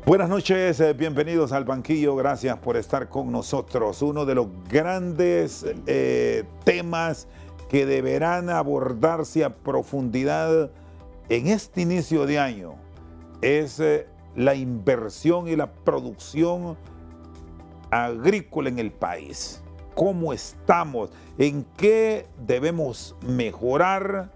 Buenas noches, bienvenidos al banquillo, gracias por estar con nosotros. Uno de los grandes temas que deberán abordarse a profundidad en este inicio de año es la inversión y la producción agrícola en el país. ¿Cómo estamos? ¿En qué debemos mejorar?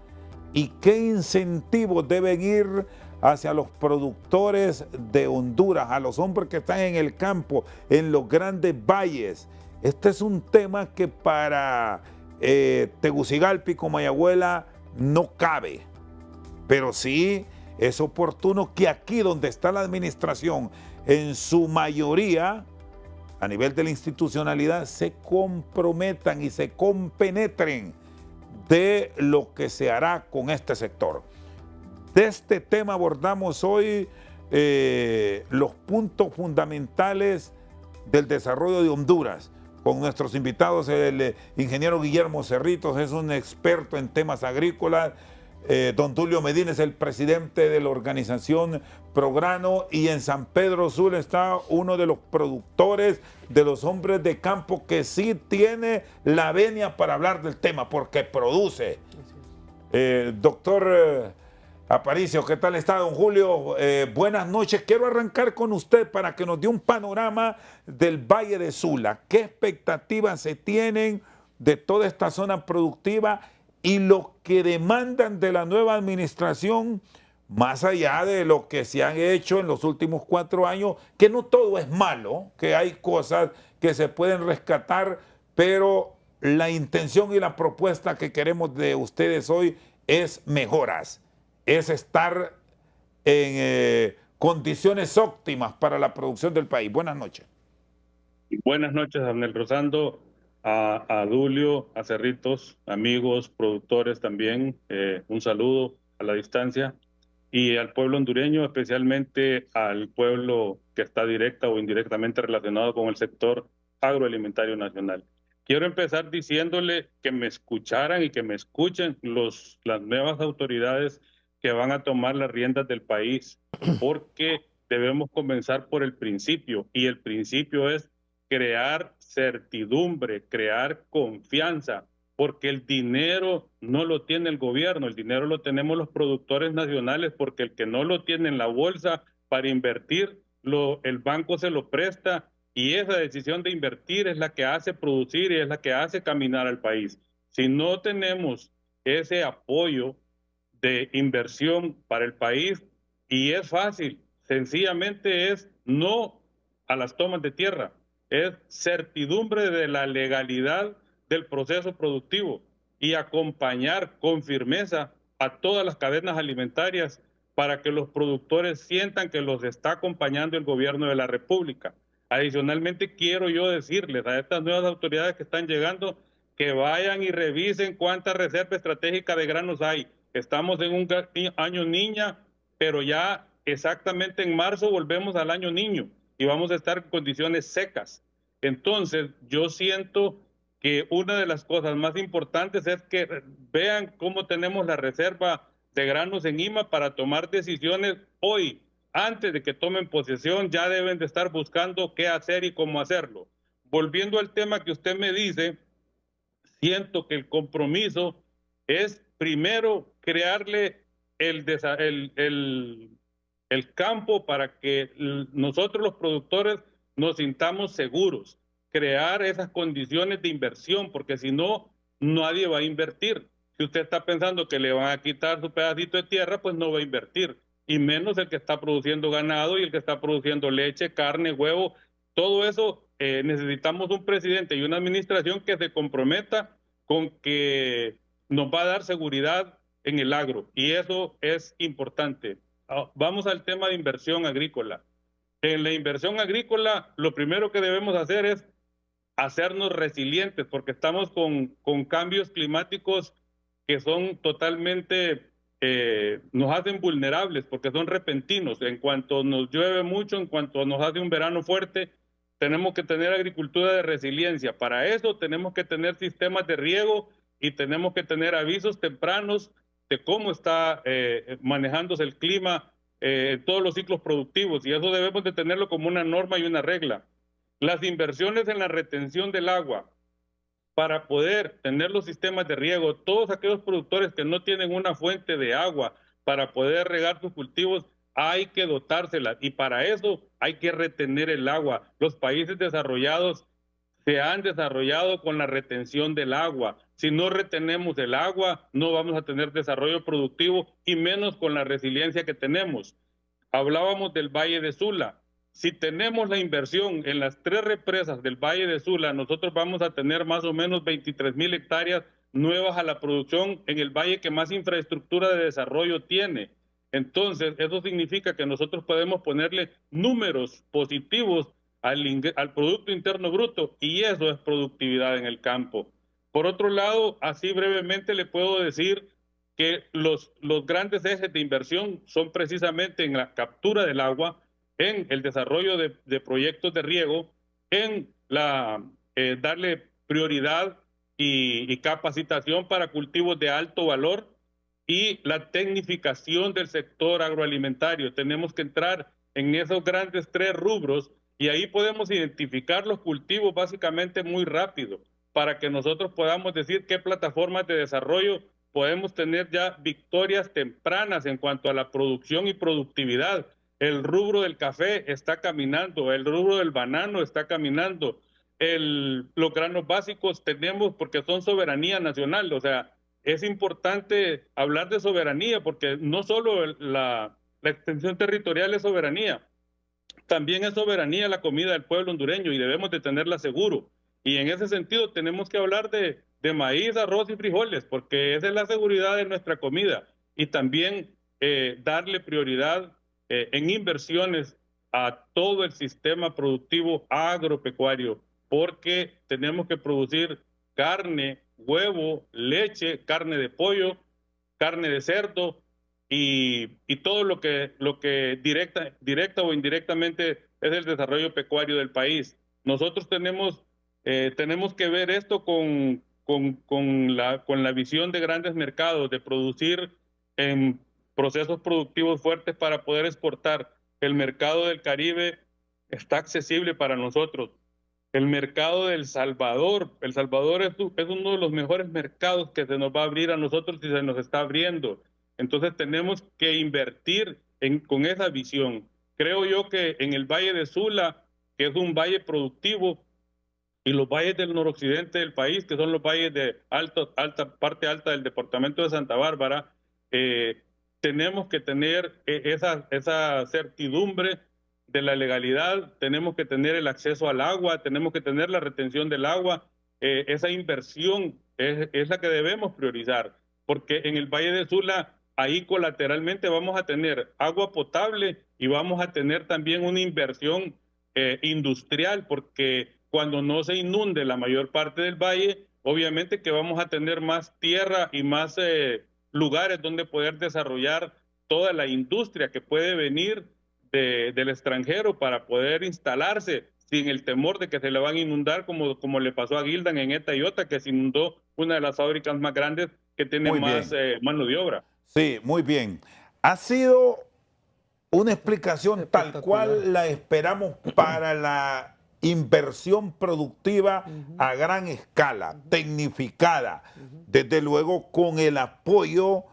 ¿Y qué incentivos deben ir hacia los productores de Honduras, a los hombres que están en el campo, en los grandes valles? Este es un tema que para Tegucigalpa y Comayagüela no cabe, pero sí es oportuno que aquí donde está la administración, en su mayoría, a nivel de la institucionalidad, se comprometan y se compenetren de lo que se hará con este sector. De este tema abordamos hoy los puntos fundamentales del desarrollo de Honduras. Con nuestros invitados, el ingeniero Guillermo Cerritos es un experto en temas agrícolas. Don Tulio Medina es el presidente de la organización Prograno, y en San Pedro Sula está uno de los productores, de los hombres de campo que sí tiene la venia para hablar del tema porque produce. Doctor Aparicio, ¿qué tal está, don Julio? Buenas noches. Quiero arrancar con usted para que nos dé un panorama del Valle de Sula. ¿Qué expectativas se tienen de toda esta zona productiva y lo que demandan de la nueva administración, más allá de lo que se han hecho en los últimos 4 años? Que no todo es malo, que hay cosas que se pueden rescatar, pero la intención y la propuesta que queremos de ustedes hoy es mejoras, es estar en condiciones óptimas para la producción del país. Buenas noches. Buenas noches, Abnel Rosando, a Dulio, a Cerritos, amigos, productores también, un saludo a la distancia, y al pueblo hondureño, especialmente al pueblo que está directa o indirectamente relacionado con el sector agroalimentario nacional. Quiero empezar diciéndole que me escucharan y que me escuchen las nuevas autoridades que van a tomar las riendas del país, porque debemos comenzar por el principio, y el principio es crear certidumbre, crear confianza, porque el dinero no lo tiene el gobierno, el dinero lo tenemos los productores nacionales, porque el que no lo tiene en la bolsa para invertir, el banco se lo presta, y esa decisión de invertir es la que hace producir y es la que hace caminar al país. Si no tenemos ese apoyo de inversión para el país, y es fácil, sencillamente es no a las tomas de tierra, es certidumbre de la legalidad del proceso productivo y acompañar con firmeza a todas las cadenas alimentarias para que los productores sientan que los está acompañando el gobierno de la República. Adicionalmente, quiero yo decirles a estas nuevas autoridades que están llegando que vayan y revisen cuánta reserva estratégica de granos hay. Estamos en un año niña, pero ya exactamente en marzo volvemos al año niño y vamos a estar en condiciones secas. Entonces, yo siento que una de las cosas más importantes es que vean cómo tenemos la reserva de granos en IMA para tomar decisiones hoy. Antes de que tomen posesión, ya deben de estar buscando qué hacer y cómo hacerlo. Volviendo al tema que usted me dice, siento que el compromiso es primero crearle el campo para que nosotros los productores nos sintamos seguros, crear esas condiciones de inversión, porque si no, nadie va a invertir. Si usted está pensando que le van a quitar su pedacito de tierra, pues no va a invertir, y menos el que está produciendo ganado y el que está produciendo leche, carne, huevo. Todo eso necesitamos un presidente y una administración que se comprometa con que nos va a dar seguridad en el agro, y eso es importante. Vamos al tema de inversión agrícola. En la inversión agrícola, lo primero que debemos hacer es hacernos resilientes, porque estamos con cambios climáticos que son totalmente, nos hacen vulnerables, porque son repentinos. En cuanto nos llueve mucho, en cuanto nos hace un verano fuerte, tenemos que tener agricultura de resiliencia. Para eso tenemos que tener sistemas de riego y tenemos que tener avisos tempranos de cómo está manejándose el clima todos los ciclos productivos, y eso debemos de tenerlo como una norma y una regla. Las inversiones en la retención del agua para poder tener los sistemas de riego, todos aquellos productores que no tienen una fuente de agua para poder regar sus cultivos, hay que dotárselas, y para eso hay que retener el agua. Los países desarrollados se han desarrollado con la retención del agua. Si no retenemos el agua, no vamos a tener desarrollo productivo, y menos con la resiliencia que tenemos. Hablábamos del Valle de Sula. Si tenemos la inversión en las 3 represas del Valle de Sula, nosotros vamos a tener más o menos 23,000 hectáreas nuevas a la producción en el valle que más infraestructura de desarrollo tiene. Entonces, eso significa que nosotros podemos ponerle números positivos al Producto Interno Bruto, y eso es productividad en el campo. Por otro lado, así brevemente le puedo decir que los grandes ejes de inversión son precisamente en la captura del agua, en el desarrollo de proyectos de riego, en darle prioridad y capacitación para cultivos de alto valor, y la tecnificación del sector agroalimentario. Tenemos que entrar en esos grandes 3 rubros, y ahí podemos identificar los cultivos básicamente muy rápido, para que nosotros podamos decir qué plataformas de desarrollo podemos tener ya victorias tempranas en cuanto a la producción y productividad. El rubro del café está caminando, el rubro del banano está caminando, los granos básicos tenemos, porque son soberanía nacional. O sea, es importante hablar de soberanía, porque no solo la extensión territorial es soberanía, también es soberanía la comida del pueblo hondureño, y debemos de tenerla seguro. Y en ese sentido tenemos que hablar de maíz, arroz y frijoles, porque esa es la seguridad de nuestra comida. Y también darle prioridad en inversiones a todo el sistema productivo agropecuario, porque tenemos que producir carne, huevo, leche, carne de pollo, carne de cerdo, y todo lo que directa o indirectamente es el desarrollo pecuario del país. Nosotros tenemos que ver esto con la visión de grandes mercados, de producir en procesos productivos fuertes para poder exportar. El mercado del Caribe está accesible para nosotros. El mercado de El Salvador es uno de los mejores mercados que se nos va a abrir a nosotros, y se nos está abriendo. Entonces tenemos que invertir con esa visión. Creo yo que en el Valle de Sula, que es un valle productivo, y los valles del noroccidente del país, que son los valles de parte alta del departamento de Santa Bárbara, tenemos que tener esa certidumbre de la legalidad, tenemos que tener el acceso al agua, tenemos que tener la retención del agua. Esa inversión es la que debemos priorizar, porque en el Valle de Sula, ahí colateralmente vamos a tener agua potable, y vamos a tener también una inversión industrial, porque cuando no se inunde la mayor parte del valle, obviamente que vamos a tener más tierra y más lugares donde poder desarrollar toda la industria que puede venir del extranjero para poder instalarse sin el temor de que se le van a inundar, como le pasó a Gildan en Eta y Ota, que se inundó una de las fábricas más grandes que tiene más mano de obra. Sí, muy bien. Ha sido una explicación tal cual la esperamos para la inversión productiva a gran escala, tecnificada, desde luego con el apoyo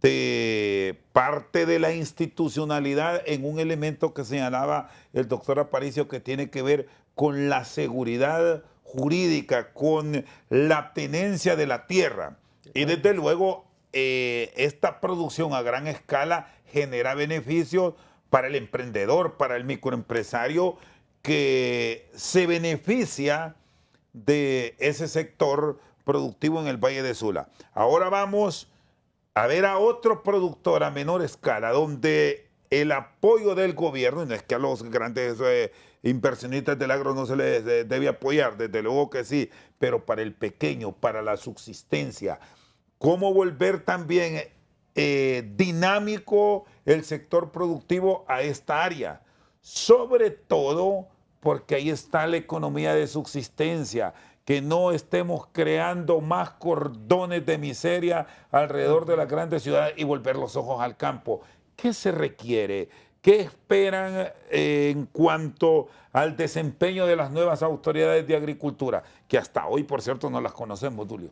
de parte de la institucionalidad en un elemento que señalaba el doctor Aparicio, que tiene que ver con la seguridad jurídica, con la tenencia de la tierra. Y desde luego esta producción a gran escala genera beneficios para el emprendedor, para el microempresario, que se beneficia de ese sector productivo en el Valle de Sula. Ahora vamos a ver a otro productor a menor escala, donde el apoyo del gobierno, no es que a los grandes inversionistas del agro no se les debe apoyar, desde luego que sí, pero para el pequeño, para la subsistencia, cómo volver también dinámico el sector productivo a esta área, sobre todo porque ahí está la economía de subsistencia, que no estemos creando más cordones de miseria alrededor de las grandes ciudades y volver los ojos al campo. ¿qué se requiere? ¿Qué esperan en cuanto al desempeño de las nuevas autoridades de agricultura? Que hasta hoy, por cierto, no las conocemos, Tulio.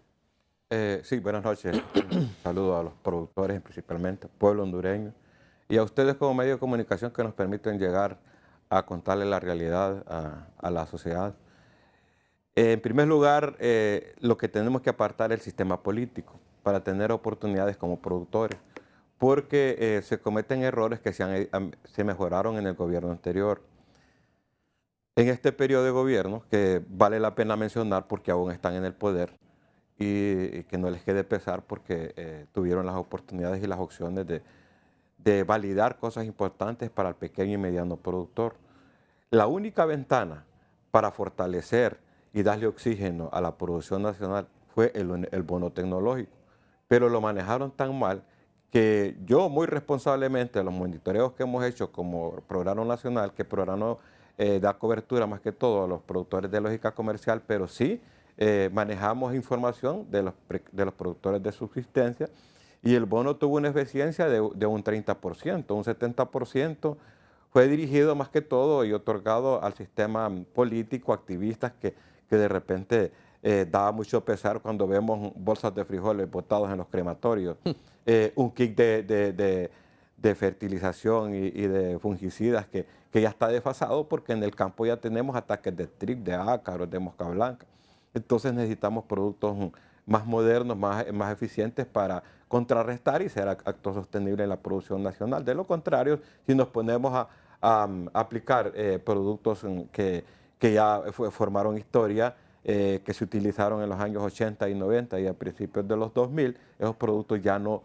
Sí, buenas noches. Un saludo a los productores principalmente, pueblo hondureño, y a ustedes como medio de comunicación que nos permiten llegar a contarle la realidad a la sociedad. En primer lugar, lo que tenemos que apartar es el sistema político para tener oportunidades como productores, porque se cometen errores que se mejoraron en el gobierno anterior. En este periodo de gobierno, que vale la pena mencionar porque aún están en el poder, y que no les quede pesar porque tuvieron las oportunidades y las opciones de validar cosas importantes para el pequeño y mediano productor. La única ventana para fortalecer y darle oxígeno a la producción nacional fue el bono tecnológico, pero lo manejaron tan mal que yo muy responsablemente, los monitoreos que hemos hecho como programa nacional, que el programa da cobertura más que todo a los productores de lógica comercial, pero sí manejamos información de los productores de subsistencia, y el bono tuvo una eficiencia de un 30%, un 70% fue dirigido más que todo y otorgado al sistema político, activistas que de repente daba mucho pesar cuando vemos bolsas de frijoles botados en los crematorios, un kit de fertilización y de fungicidas que ya está desfasado porque en el campo ya tenemos ataques de trip, de ácaros, de mosca blanca. Entonces necesitamos productos más modernos, más eficientes para contrarrestar y ser actos sostenibles en la producción nacional. De lo contrario, si nos ponemos a aplicar productos que ya formaron historia, que se utilizaron en los años 80 y 90 y a principios de los 2000, esos productos ya no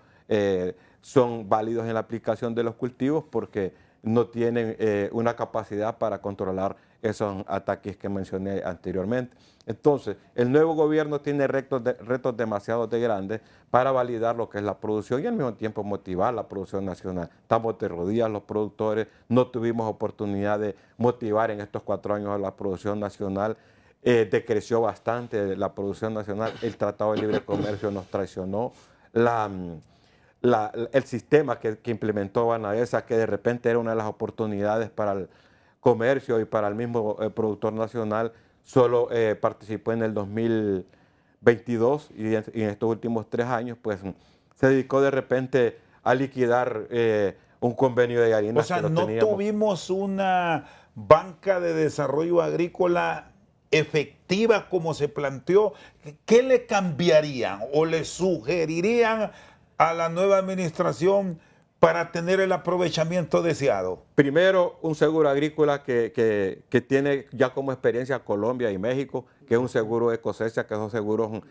son válidos en la aplicación de los cultivos porque no tienen una capacidad para controlar esos ataques que mencioné anteriormente. Entonces, el nuevo gobierno tiene retos demasiado grandes para validar lo que es la producción y al mismo tiempo motivar la producción nacional. Estamos de rodillas los productores, no tuvimos oportunidad de motivar en estos 4 años a la producción nacional. Decreció bastante la producción nacional, el Tratado de Libre Comercio nos traicionó, el sistema que implementó Banadesa, que de repente era una de las oportunidades para el comercio y para el mismo productor nacional, solo participó en el 2022 y en estos últimos 3 años, pues se dedicó de repente a liquidar un convenio de harinas. O sea, no tuvimos una banca de desarrollo agrícola efectiva como se planteó. ¿Qué le cambiarían o le sugerirían a la nueva administración para tener el aprovechamiento deseado? Primero, un seguro agrícola que tiene ya como experiencia Colombia y México, que es un seguro de cosecha, que esos seguros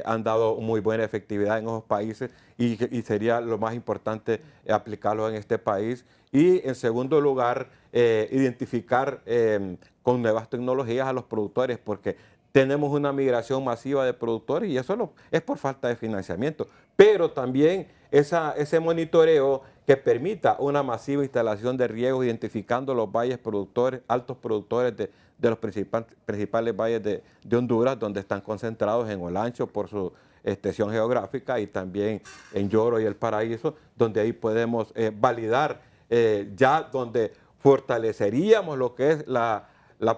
han dado muy buena efectividad en esos países y sería lo más importante aplicarlo en este país. Y en segundo lugar, identificar con nuevas tecnologías a los productores, porque tenemos una migración masiva de productores y eso es por falta de financiamiento. Pero también ese monitoreo que permita una masiva instalación de riego, identificando los valles productores, altos productores de los principales valles de Honduras, donde están concentrados en Olancho por su extensión geográfica y también en Lloro y El Paraíso, donde ahí podemos validar ya donde fortaleceríamos lo que es la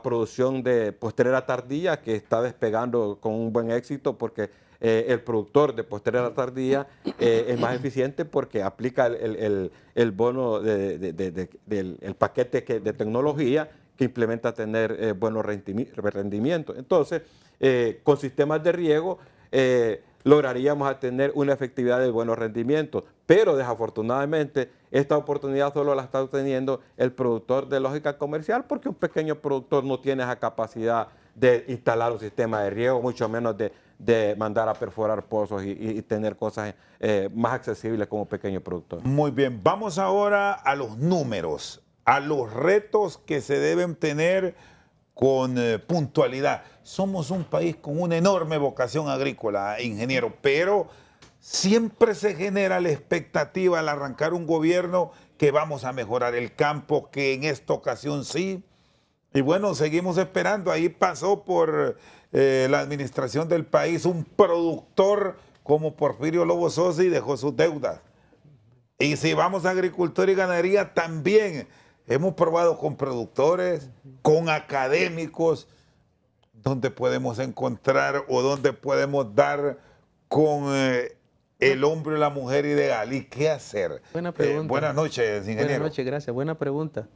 producción de postrera tardía, que está despegando con un buen éxito porque el productor de postrera tardía es más eficiente porque aplica el bono del paquete de tecnología que implementa tener buenos rendimientos. Entonces, con sistemas de riego lograríamos tener una efectividad de buenos rendimientos, pero desafortunadamente esta oportunidad solo la está obteniendo el productor de lógica comercial porque un pequeño productor no tiene esa capacidad de instalar un sistema de riego, mucho menos de mandar a perforar pozos y tener cosas más accesibles como pequeño productor. Muy bien, vamos ahora a los números, a los retos que se deben tener con puntualidad. Somos un país con una enorme vocación agrícola, ingeniero, pero siempre se genera la expectativa al arrancar un gobierno que vamos a mejorar el campo, que en esta ocasión sí. Y bueno, seguimos esperando. Ahí pasó por la administración del país un productor como Porfirio Lobo Sosa y dejó sus deudas. Y si vamos a agricultura y ganadería, también hemos probado con productores, con académicos, donde podemos encontrar o donde podemos dar con el hombre o la mujer ideal. ¿Y qué hacer? Buena pregunta. Buenas noches, ingeniero. Buenas noches, gracias. Buena pregunta.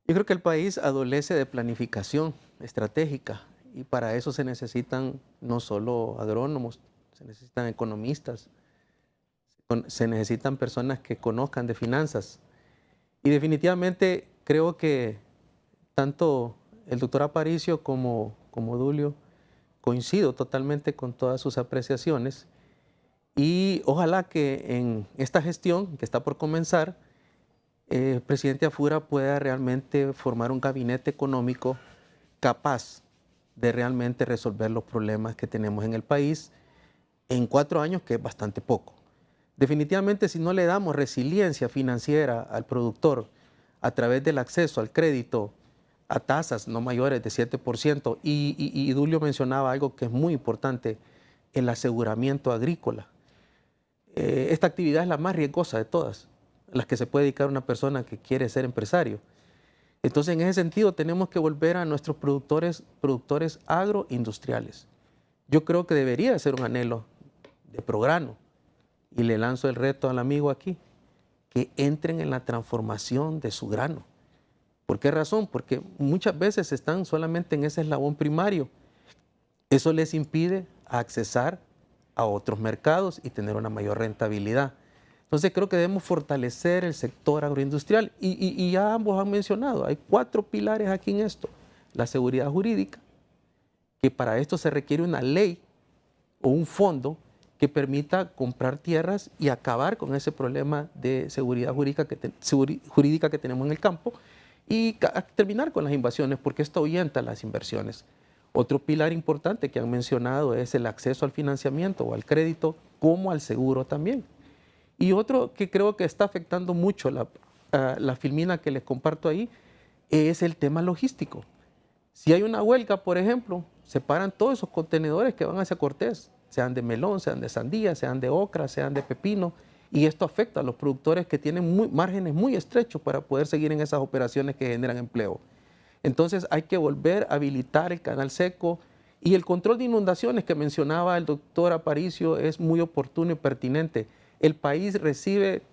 Yo creo que el país adolece de planificación estratégica y para eso se necesitan no solo agrónomos, se necesitan economistas, se necesitan personas que conozcan de finanzas. Y definitivamente creo que tanto el doctor Aparicio como Dulio coincido totalmente con todas sus apreciaciones y ojalá que en esta gestión que está por comenzar, el presidente Afura pueda realmente formar un gabinete económico capaz de realmente resolver los problemas que tenemos en el país en 4 años, que es bastante poco. Definitivamente, si no le damos resiliencia financiera al productor a través del acceso al crédito a tasas no mayores de 7%, y Dulio mencionaba algo que es muy importante, el aseguramiento agrícola. Esta actividad es la más riesgosa de todas, las que se puede dedicar una persona que quiere ser empresario. Entonces, en ese sentido, tenemos que volver a nuestros productores agroindustriales. Yo creo que debería ser un anhelo de Prograno, y le lanzo el reto al amigo aquí, que entren en la transformación de su grano. ¿Por qué razón? Porque muchas veces están solamente en ese eslabón primario. Eso les impide accesar a otros mercados y tener una mayor rentabilidad. Entonces creo que debemos fortalecer el sector agroindustrial y ya ambos han mencionado, hay 4 pilares aquí en esto. La seguridad jurídica, que para esto se requiere una ley o un fondo que permita comprar tierras y acabar con ese problema de seguridad jurídica que tenemos en el campo y terminar con las invasiones, porque esto ahuyenta las inversiones. Otro pilar importante que han mencionado es el acceso al financiamiento o al crédito, como al seguro también. Y otro que creo que está afectando mucho la filmina que les comparto ahí es el tema logístico. Si hay una huelga, por ejemplo, se paran todos esos contenedores que van hacia Cortés, sean de melón, sean de sandía, sean de ocra, sean de pepino, y esto afecta a los productores que tienen márgenes muy estrechos para poder seguir en esas operaciones que generan empleo. Entonces hay que volver a habilitar el canal seco y el control de inundaciones que mencionaba el doctor Aparicio es muy oportuno y pertinente. El país recibe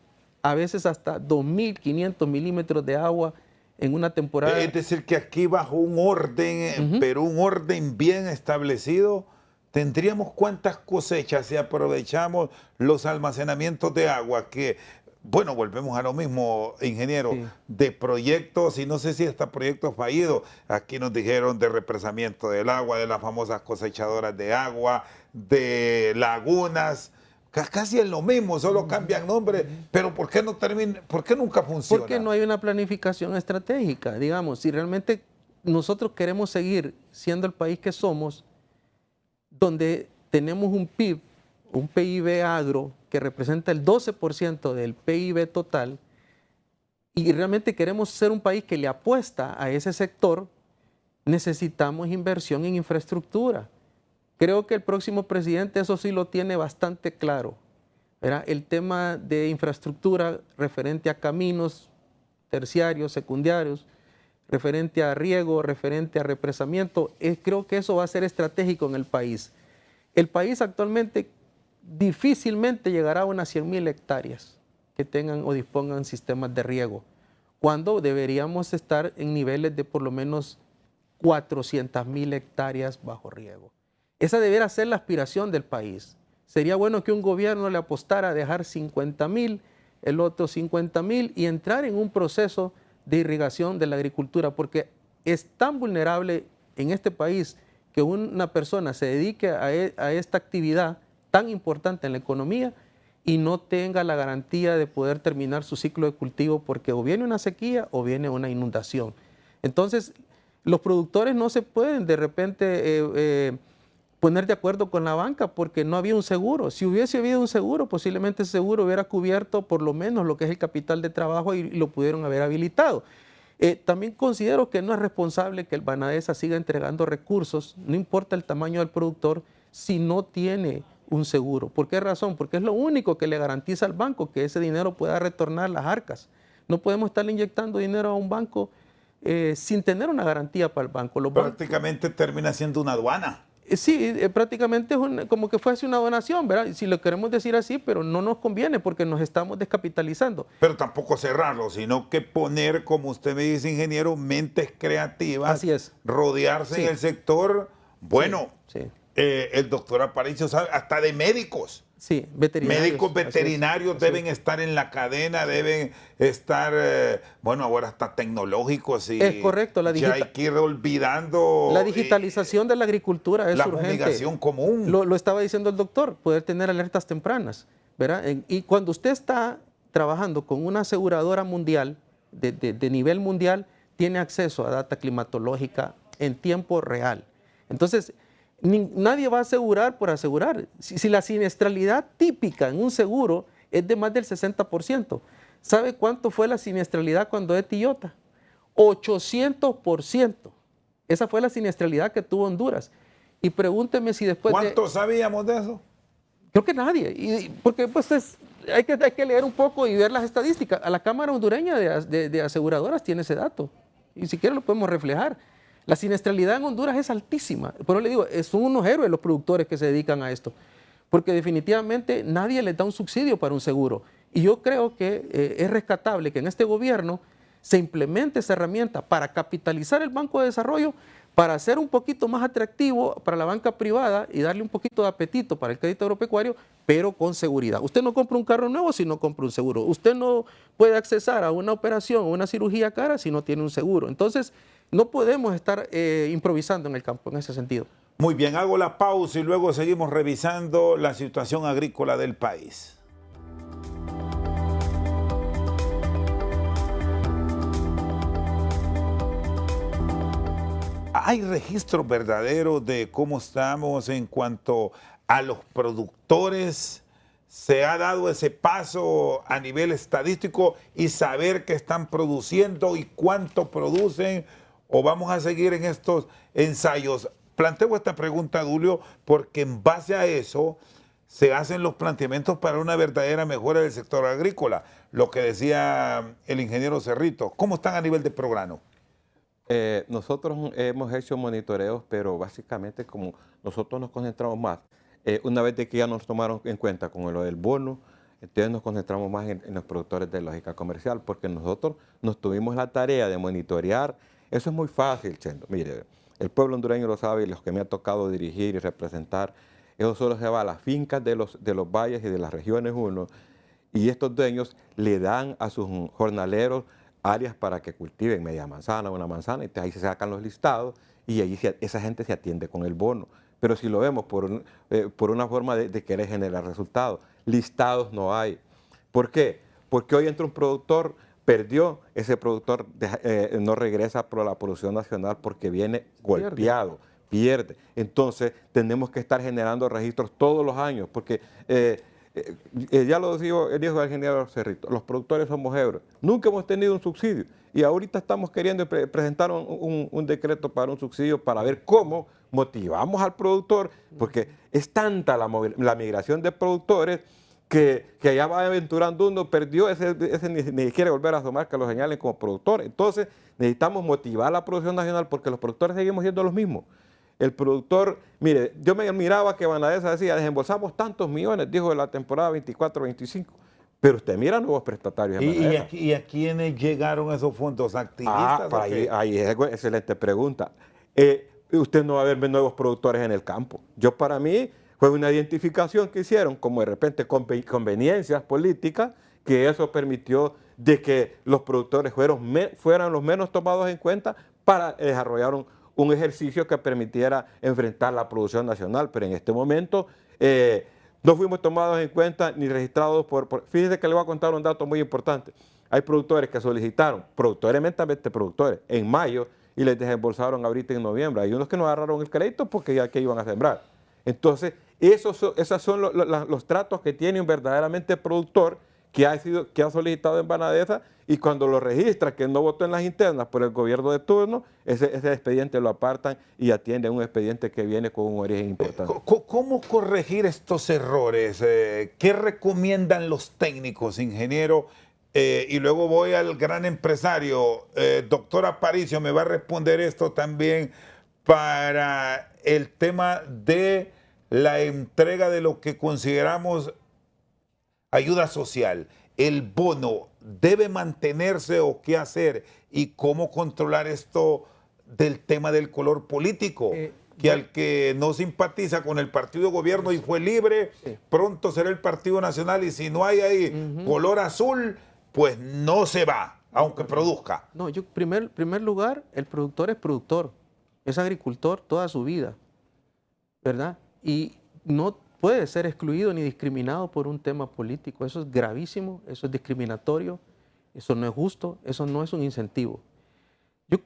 a veces hasta 2.500 milímetros de agua en una temporada. Es decir, que aquí bajo un orden, pero un orden bien establecido, tendríamos cuántas cosechas si aprovechamos los almacenamientos de agua que, bueno, volvemos a lo mismo, ingeniero, sí, de proyectos, y no sé si hasta proyectos fallidos. Aquí nos dijeron de represamiento del agua, de las famosas cosechadoras de agua, de lagunas. Casi es lo mismo, solo cambian nombre, pero ¿por qué no termina? ¿Por qué nunca funciona? Porque no hay una planificación estratégica. Digamos, si realmente nosotros queremos seguir siendo el país que somos, donde tenemos un PIB, un PIB agro que representa el 12% del PIB total, y realmente queremos ser un país que le apuesta a ese sector, necesitamos inversión en infraestructura. Creo que el próximo presidente eso sí lo tiene bastante claro, ¿verdad? El tema de infraestructura referente a caminos terciarios, secundarios, referente a riego, referente a represamiento, creo que eso va a ser estratégico en el país. El país actualmente difícilmente llegará a unas 100.000 hectáreas que tengan o dispongan sistemas de riego, cuando deberíamos estar en niveles de por lo menos 400.000 hectáreas bajo riego. Esa debería ser la aspiración del país. Sería bueno que un gobierno le apostara a dejar 50.000, el otro 50.000 y entrar en un proceso de irrigación de la agricultura, porque es tan vulnerable en este país que una persona se dedique a esta actividad tan importante en la economía y no tenga la garantía de poder terminar su ciclo de cultivo porque o viene una sequía o viene una inundación. Entonces, los productores no se pueden de repente poner de acuerdo con la banca porque no había un seguro. Si hubiese habido un seguro, posiblemente ese seguro hubiera cubierto por lo menos lo que es el capital de trabajo y lo pudieron haber habilitado. También considero que no es responsable que el Banadesa siga entregando recursos, no importa el tamaño del productor, si no tiene un seguro. ¿Por qué razón? Porque es lo único que le garantiza al banco que ese dinero pueda retornar las arcas. No podemos estarle inyectando dinero a un banco sin tener una garantía para el banco. Prácticamente termina siendo una aduana. Sí, prácticamente es como que fuese una donación, ¿verdad? Si lo queremos decir así, pero no nos conviene porque nos estamos descapitalizando. Pero tampoco cerrarlo, sino que poner, como usted me dice, ingeniero, mentes creativas. Así es. Rodearse en el sector. Bueno, el doctor Aparicio sabe, hasta de médicos. Sí, veterinarios. Médicos veterinarios deben estar en la cadena, deben estar, bueno, ahora hasta tecnológicos. Y es correcto. ya hay que ir olvidando. La digitalización de la agricultura es urgente. La fumigación común. Lo estaba diciendo el doctor, poder tener alertas tempranas, ¿verdad? Y cuando usted está trabajando con una aseguradora mundial, de nivel mundial, tiene acceso a data climatológica en tiempo real. Entonces, nadie va a asegurar por asegurar. Si la siniestralidad típica en un seguro es de más del 60%, ¿sabe cuánto fue la siniestralidad cuando es Tillota? 800%. Esa fue la siniestralidad que tuvo Honduras. Y pregúnteme si después ¿Cuánto sabíamos de eso? Creo que nadie. Porque pues hay que leer un poco y ver las estadísticas. A la Cámara Hondureña de Aseguradoras tiene ese dato. Y si quiere lo podemos reflejar. La siniestralidad en Honduras es altísima. Por eso le digo, son unos héroes los productores que se dedican a esto. Porque definitivamente nadie les da un subsidio para un seguro. Y yo creo que es rescatable que en este gobierno se implemente esa herramienta para capitalizar el Banco de Desarrollo, para hacer un poquito más atractivo para la banca privada y darle un poquito de apetito para el crédito agropecuario, pero con seguridad. Usted no compra un carro nuevo si no compra un seguro. Usted no puede accesar a una operación o una cirugía cara si no tiene un seguro. Entonces, no podemos estar improvisando en el campo en ese sentido. Muy bien, hago la pausa y luego seguimos revisando la situación agrícola del país. ¿Hay registros verdaderos de cómo estamos en cuanto a los productores? ¿Se ha dado ese paso a nivel estadístico y saber qué están produciendo y cuánto producen? ¿O vamos a seguir en estos ensayos? Planteo esta pregunta, Dulio, porque en base a eso se hacen los planteamientos para una verdadera mejora del sector agrícola. Lo que decía el ingeniero Cerrito. ¿Cómo están a nivel de programa? Nosotros hemos hecho monitoreos, pero básicamente como nosotros nos concentramos más, una vez de que ya nos tomaron en cuenta con lo del bono, entonces nos concentramos más en los productores de lógica comercial, porque nosotros nos tuvimos la tarea de monitorear. Eso es muy fácil, Chendo. Mire, el pueblo hondureño lo sabe y los que me ha tocado dirigir y representar, eso solo se va a las fincas de los valles y de las regiones 1, y estos dueños le dan a sus jornaleros áreas para que cultiven media manzana, una manzana, y ahí se sacan los listados y allí esa gente se atiende con el bono. Pero si lo vemos por una forma de querer generar resultados, listados no hay. ¿Por qué? Porque hoy entra un productor, perdió, ese productor no regresa por la producción nacional porque viene golpeado, pierde. Entonces tenemos que estar generando registros todos los años, porque ya lo dijo el ingeniero Cerrito, los productores somos héroes. Nunca hemos tenido un subsidio y ahorita estamos queriendo presentar un decreto para un subsidio para ver cómo motivamos al productor, porque es tanta la migración de productores que ya va aventurando uno, perdió ese ni quiere volver a asomar que lo señalen como productor. Entonces necesitamos motivar la producción nacional porque los productores seguimos siendo los mismos. El productor, mire, yo me miraba que Banadesa decía, desembolsamos tantos millones, dijo de la temporada 24-25, pero usted mira nuevos prestatarios. ¿Y a quiénes llegaron esos fondos? ¿Activistas? Ahí es excelente pregunta. Usted no va a ver nuevos productores en el campo. Para mí, fue una identificación que hicieron, como de repente conveniencias políticas, que eso permitió de que los productores fueran los menos tomados en cuenta para desarrollar un ejercicio que permitiera enfrentar la producción nacional, pero en este momento no fuimos tomados en cuenta ni registrados Fíjese que le voy a contar un dato muy importante. Hay productores que solicitaron, productores en mayo y les desembolsaron ahorita en noviembre. Hay unos que no agarraron el crédito porque ya que iban a sembrar. Entonces, esos son los tratos que tiene un verdaderamente productor que ha solicitado en Banadesa, y cuando lo registra que no votó en las internas por el gobierno de turno, ese expediente lo apartan y atienden un expediente que viene con un origen importante. ¿Cómo corregir estos errores? ¿Qué recomiendan los técnicos, ingeniero? Y luego voy al gran empresario. Doctor Aparicio me va a responder esto también para el tema de la entrega de lo que consideramos ayuda social. ¿El bono debe mantenerse o qué hacer? ¿Y cómo controlar esto del tema del color político? Que al que no simpatiza con el partido de gobierno y fue libre, pronto será el Partido Nacional, y si no hay ahí color azul, pues no se va, aunque produzca. No, yo primer lugar, el productor es productor, es agricultor toda su vida, ¿verdad? Y no puede ser excluido ni discriminado por un tema político. Eso es gravísimo, eso es discriminatorio, eso no es justo, eso no es un incentivo.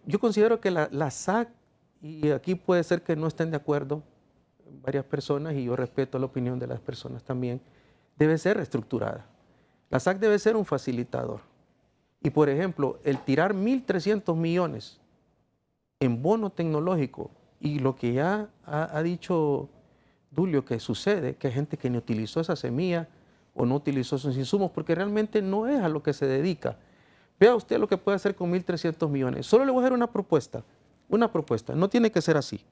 Yo considero que la SAC, y aquí puede ser que no estén de acuerdo varias personas, y yo respeto la opinión de las personas también, debe ser reestructurada. La SAC debe ser un facilitador. Y por ejemplo, el tirar 1.300 millones en bono tecnológico, y lo que ya ha dicho Dulio que sucede, que hay gente que no utilizó esa semilla o no utilizó esos insumos porque realmente no es a lo que se dedica. Vea usted lo que puede hacer con 1.300 millones. Solo le voy a hacer una propuesta, no tiene que ser así.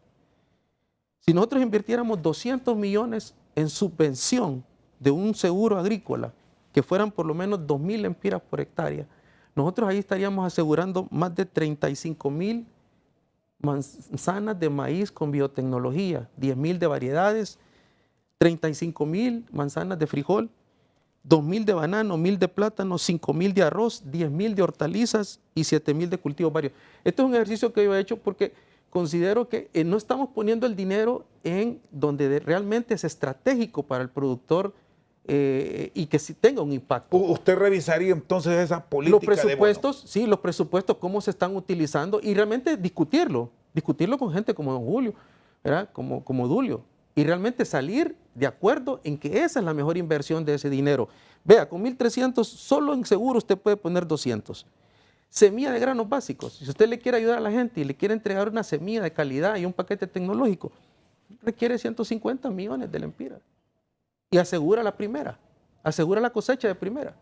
Si nosotros invirtiéramos 200 millones en subvención de un seguro agrícola, que fueran por lo menos 2.000 lempiras por hectárea, nosotros ahí estaríamos asegurando más de 35.000 manzanas de maíz con biotecnología, 10.000 de variedades, 35.000 manzanas de frijol, 2.000 de banano, 1.000 de plátano, 5.000 de arroz, 10.000 de hortalizas y 7.000 de cultivos varios. Esto es un ejercicio que yo he hecho porque considero que no estamos poniendo el dinero en donde realmente es estratégico para el productor y que sí tenga un impacto. ¿Usted revisaría entonces esa política? Los presupuestos, sí, los presupuestos, cómo se están utilizando, y realmente discutirlo con gente como don Julio, ¿verdad? Como Dulio, y realmente salir de acuerdo en que esa es la mejor inversión de ese dinero. Vea, con 1.300 solo en seguro usted puede poner 200. Semilla de granos básicos. Si usted le quiere ayudar a la gente y le quiere entregar una semilla de calidad y un paquete tecnológico, requiere 150 millones de lempiras. Y asegura la primera, asegura la cosecha de primera.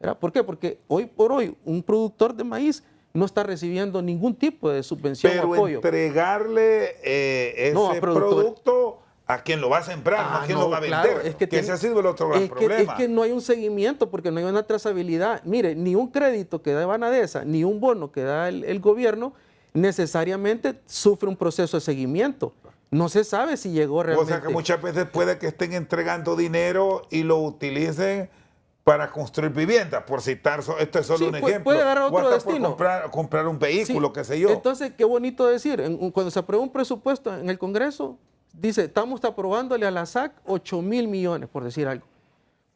¿Verdad? ¿Por qué? Porque hoy por hoy un productor de maíz no está recibiendo ningún tipo de subvención o apoyo. Pero entregarle ese producto a quien lo va a sembrar, no a quien lo va a vender. Claro, es que ese ha sido el otro gran problema. Es que no hay un seguimiento porque no hay una trazabilidad. Mire, ni un crédito que da Banadesa, ni un bono que da el gobierno, necesariamente sufre un proceso de seguimiento. No se sabe si llegó realmente. O sea que muchas veces puede que estén entregando dinero y lo utilicen para construir viviendas, por citar, esto es solo un ejemplo. Puede dar a otro destino. Comprar un vehículo, qué sé yo. Entonces, qué bonito decir, cuando se aprueba un presupuesto en el Congreso, dice, estamos aprobándole a la SAC 8.000 millones, por decir algo.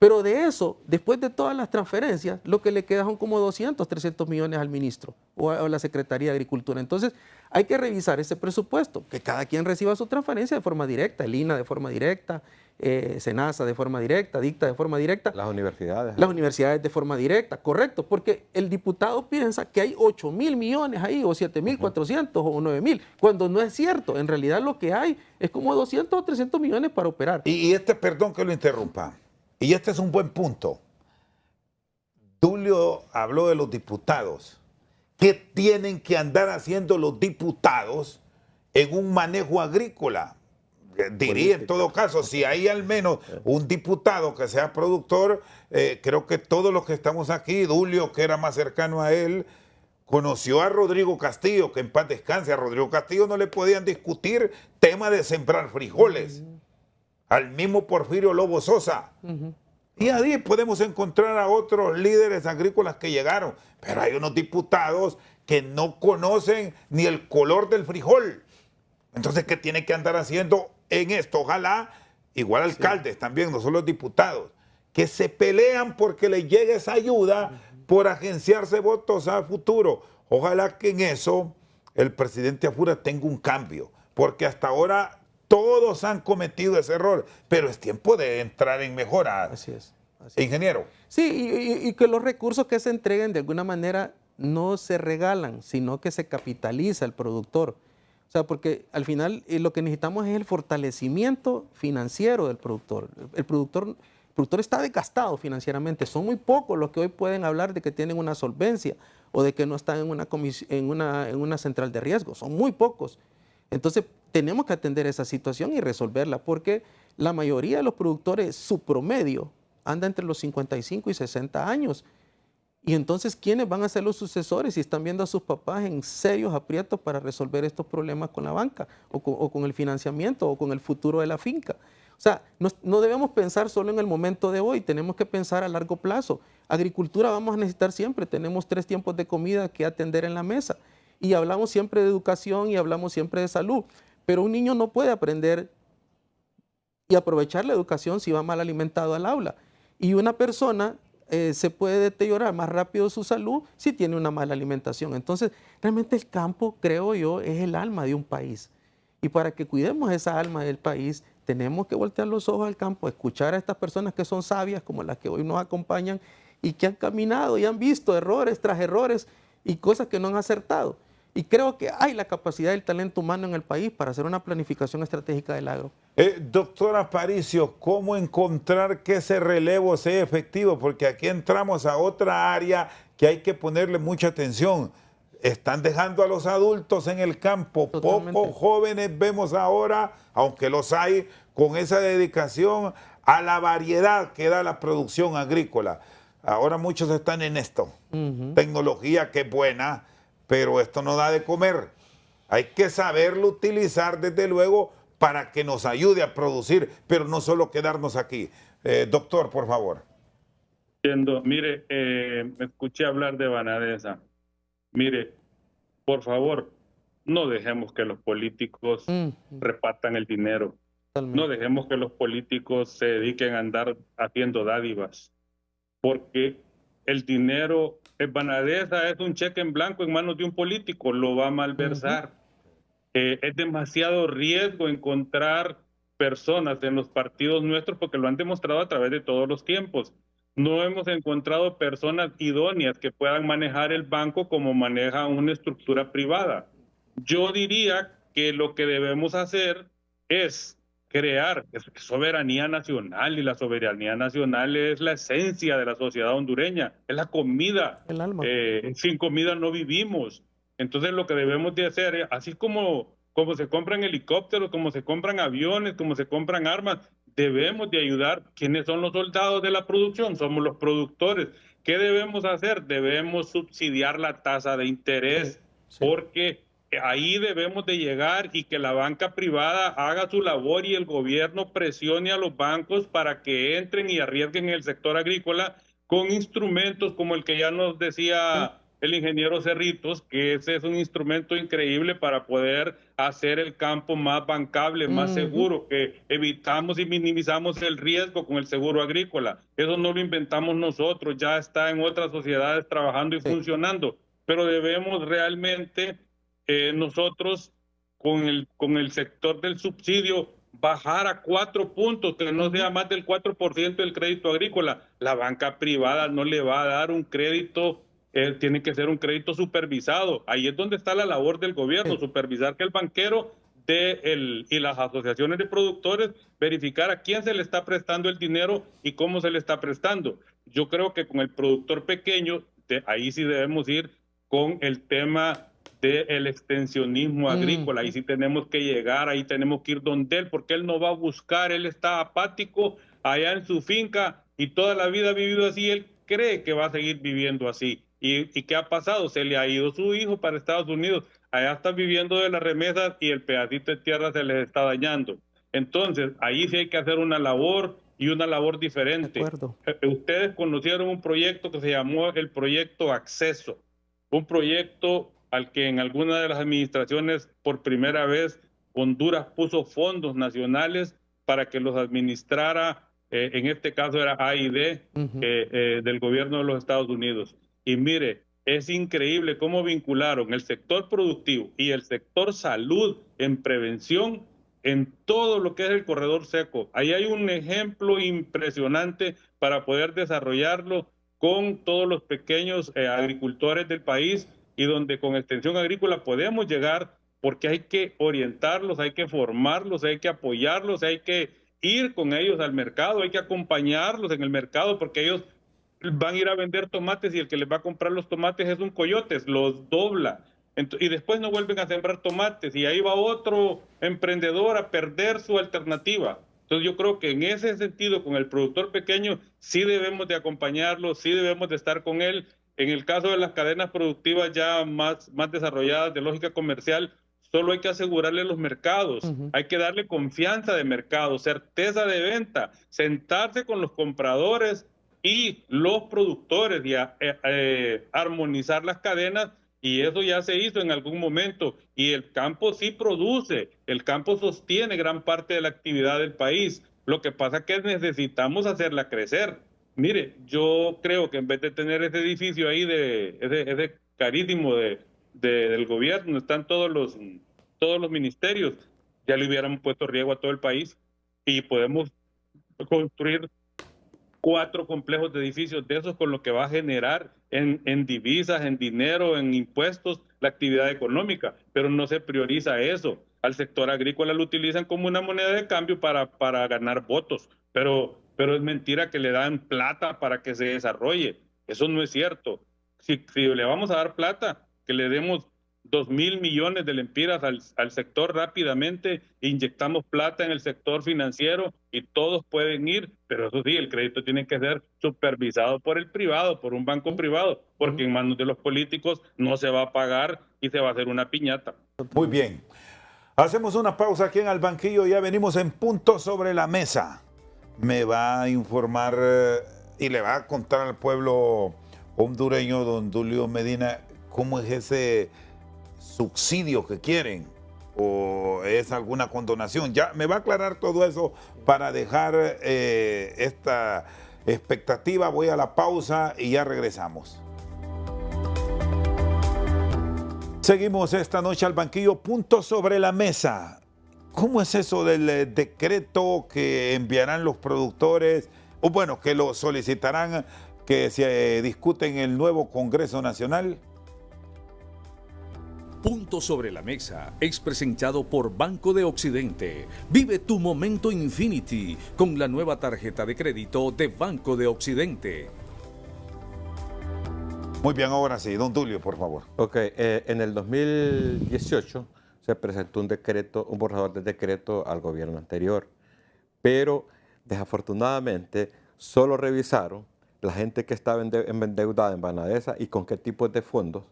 Pero de eso, después de todas las transferencias, lo que le queda son como 200, 300 millones al ministro o a la Secretaría de Agricultura. Entonces, hay que revisar ese presupuesto, que cada quien reciba su transferencia de forma directa, el INA de forma directa, SENASA de forma directa, DICTA de forma directa. Las universidades. Las universidades de forma directa, correcto, porque el diputado piensa que hay 8.000 millones ahí, o 7.400 o 9.000, cuando no es cierto. En realidad lo que hay es como 200 o 300 millones para operar. Y perdón que lo interrumpa, y este es un buen punto. Dulio habló de los diputados. ¿Qué tienen que andar haciendo los diputados en un manejo agrícola? Diría en todo caso, si hay al menos un diputado que sea productor, creo que todos los que estamos aquí, Dulio, que era más cercano a él, conoció a Rodrigo Castillo, que en paz descanse. A Rodrigo Castillo no le podían discutir tema de sembrar frijoles. Al mismo Porfirio Lobo Sosa. Y ahí podemos encontrar a otros líderes agrícolas que llegaron, pero hay unos diputados que no conocen ni el color del frijol. Entonces, ¿qué tiene que andar haciendo en esto? Ojalá, igual alcaldes también, no solo diputados, que se pelean porque les llegue esa ayuda por agenciarse votos a futuro. Ojalá que en eso el presidente Afura tenga un cambio, porque hasta ahora todos han cometido ese error, pero es tiempo de entrar en mejoras. Así es. Así. Ingeniero. Sí, y que los recursos que se entreguen de alguna manera no se regalan, sino que se capitaliza el productor. O sea, porque al final lo que necesitamos es el fortalecimiento financiero del productor. El productor está desgastado financieramente. Son muy pocos los que hoy pueden hablar de que tienen una solvencia o de que no están en una central de riesgo. Son muy pocos. Entonces, tenemos que atender esa situación y resolverla, porque la mayoría de los productores, su promedio, anda entre los 55 y 60 años. Y entonces, ¿quiénes van a ser los sucesores si están viendo a sus papás en serios aprietos para resolver estos problemas con la banca o con el financiamiento o con el futuro de la finca? O sea, no debemos pensar solo en el momento de hoy, tenemos que pensar a largo plazo. Agricultura vamos a necesitar siempre, tenemos 3 tiempos de comida que atender en la mesa. Y hablamos siempre de educación y hablamos siempre de salud, pero un niño no puede aprender y aprovechar la educación si va mal alimentado al aula. Y una persona se puede deteriorar más rápido su salud si tiene una mala alimentación. Entonces, realmente el campo, creo yo, es el alma de un país. Y para que cuidemos esa alma del país, tenemos que voltear los ojos al campo, escuchar a estas personas que son sabias, como las que hoy nos acompañan, y que han caminado y han visto errores tras errores y cosas que no han acertado. Y creo que hay la capacidad del talento humano en el país para hacer una planificación estratégica del agro. Doctora Aparicio, ¿cómo encontrar que ese relevo sea efectivo? Porque aquí entramos a otra área que hay que ponerle mucha atención. Están dejando a los adultos en el campo. Totalmente. Pocos jóvenes vemos ahora, aunque los hay, con esa dedicación a la variedad que da la producción agrícola. Ahora muchos están en esto. Tecnología que es buena, pero esto no da de comer. Hay que saberlo utilizar desde luego para que nos ayude a producir, pero no solo quedarnos aquí. Doctor, por favor. Mire, me escuché hablar de Banadesa. Mire, por favor, no dejemos que los políticos repartan el dinero. Totalmente. No dejemos que los políticos se dediquen a andar haciendo dádivas, porque el dinero, Banadesa es un cheque en blanco en manos de un político, lo va a malversar. Es demasiado riesgo encontrar personas en los partidos nuestros, porque lo han demostrado a través de todos los tiempos. No hemos encontrado personas idóneas que puedan manejar el banco como maneja una estructura privada. Yo diría que lo que debemos hacer es crear soberanía nacional, y la soberanía nacional es la esencia de la sociedad hondureña, es la comida. El alma. Sin comida no vivimos. Entonces lo que debemos de hacer, así como se compran helicópteros, como se compran aviones, como se compran armas, debemos de ayudar. ¿Quiénes son los soldados de la producción? Somos los productores. ¿Qué debemos hacer? Debemos subsidiar la tasa de interés, porque ahí debemos de llegar y que la banca privada haga su labor y el gobierno presione a los bancos para que entren y arriesguen el sector agrícola con instrumentos como el que ya nos decía el ingeniero Cerritos, que ese es un instrumento increíble para poder hacer el campo más bancable, más seguro, que evitamos y minimizamos el riesgo con el seguro agrícola. Eso no lo inventamos nosotros, ya está en otras sociedades trabajando y funcionando, pero debemos realmente nosotros con el sector del subsidio bajar a 4 puntos, que no sea más del 4% del crédito agrícola. La banca privada no le va a dar un crédito, tiene que ser un crédito supervisado. Ahí es donde está la labor del gobierno, supervisar que el banquero y las asociaciones de productores, verificar a quién se le está prestando el dinero y cómo se le está prestando. Yo creo que con el productor pequeño, ahí sí debemos ir con el tema del extensionismo agrícola. Ahí sí tenemos que llegar, ahí tenemos que ir donde él, porque él no va a buscar, él está apático allá en su finca y toda la vida ha vivido así, él cree que va a seguir viviendo así. ¿Y qué ha pasado? Se le ha ido su hijo para Estados Unidos, allá están viviendo de las remesas y el pedacito de tierra se les está dañando. Entonces, ahí sí hay que hacer una labor y una labor diferente. Ustedes conocieron un proyecto que se llamó el Proyecto Acceso, un proyecto al que en alguna de las administraciones por primera vez Honduras puso fondos nacionales para que los administrara, en este caso era AID, del gobierno de los Estados Unidos. Y mire, es increíble cómo vincularon el sector productivo y el sector salud en prevención en todo lo que es el corredor seco. Ahí hay un ejemplo impresionante para poder desarrollarlo con todos los pequeños agricultores del país y donde con extensión agrícola podemos llegar, porque hay que orientarlos, hay que formarlos, hay que apoyarlos, hay que ir con ellos al mercado, hay que acompañarlos en el mercado, porque ellos van a ir a vender tomates y el que les va a comprar los tomates es un coyote, los dobla. Y después no vuelven a sembrar tomates y ahí va otro emprendedor a perder su alternativa. Entonces yo creo que en ese sentido, con el productor pequeño, sí debemos de acompañarlo, sí debemos de estar con él. En el caso de las cadenas productivas ya más desarrolladas de lógica comercial, solo hay que asegurarle los mercados, hay que darle confianza de mercado, certeza de venta, sentarse con los compradores y los productores y armonizar las cadenas, y eso ya se hizo en algún momento, y el campo sí produce, el campo sostiene gran parte de la actividad del país. Lo que pasa es que necesitamos hacerla crecer. Mire, yo creo que en vez de tener ese edificio ahí, ese carísimo del gobierno, donde están todos los ministerios, ya le hubiéramos puesto riego a todo el país y podemos construir 4 complejos de edificios de esos, con lo que va a generar en divisas, en dinero, en impuestos, la actividad económica, pero no se prioriza eso. Al sector agrícola lo utilizan como una moneda de cambio para ganar votos, pero es mentira que le dan plata para que se desarrolle. Eso no es cierto. Si le vamos a dar plata, que le demos 2.000 millones de lempiras al sector rápidamente, inyectamos plata en el sector financiero y todos pueden ir, pero eso sí, el crédito tiene que ser supervisado por el privado, por un banco privado, porque en manos de los políticos no se va a pagar y se va a hacer una piñata. Muy bien. Hacemos una pausa aquí en el banquillo, ya venimos en Punto sobre la Mesa. Me va a informar y le va a contar al pueblo hondureño, don Dulio Medina, cómo es ese subsidio que quieren o es alguna condonación. Ya me va a aclarar todo eso para dejar esta expectativa. Voy a la pausa y ya regresamos. Seguimos esta noche al banquillo. Punto sobre la mesa. ¿Cómo es eso del decreto que enviarán los productores, o bueno, que lo solicitarán, que se discute en el nuevo Congreso Nacional? Punto sobre la mesa es presentado por Banco de Occidente. Vive tu momento Infinity con la nueva tarjeta de crédito de Banco de Occidente. Muy bien, ahora sí, don Tulio, por favor. Ok, en el 2018 se presentó un borrador de decreto al gobierno anterior, pero desafortunadamente solo revisaron la gente que estaba endeudada en Banadesa y con qué tipos de fondos,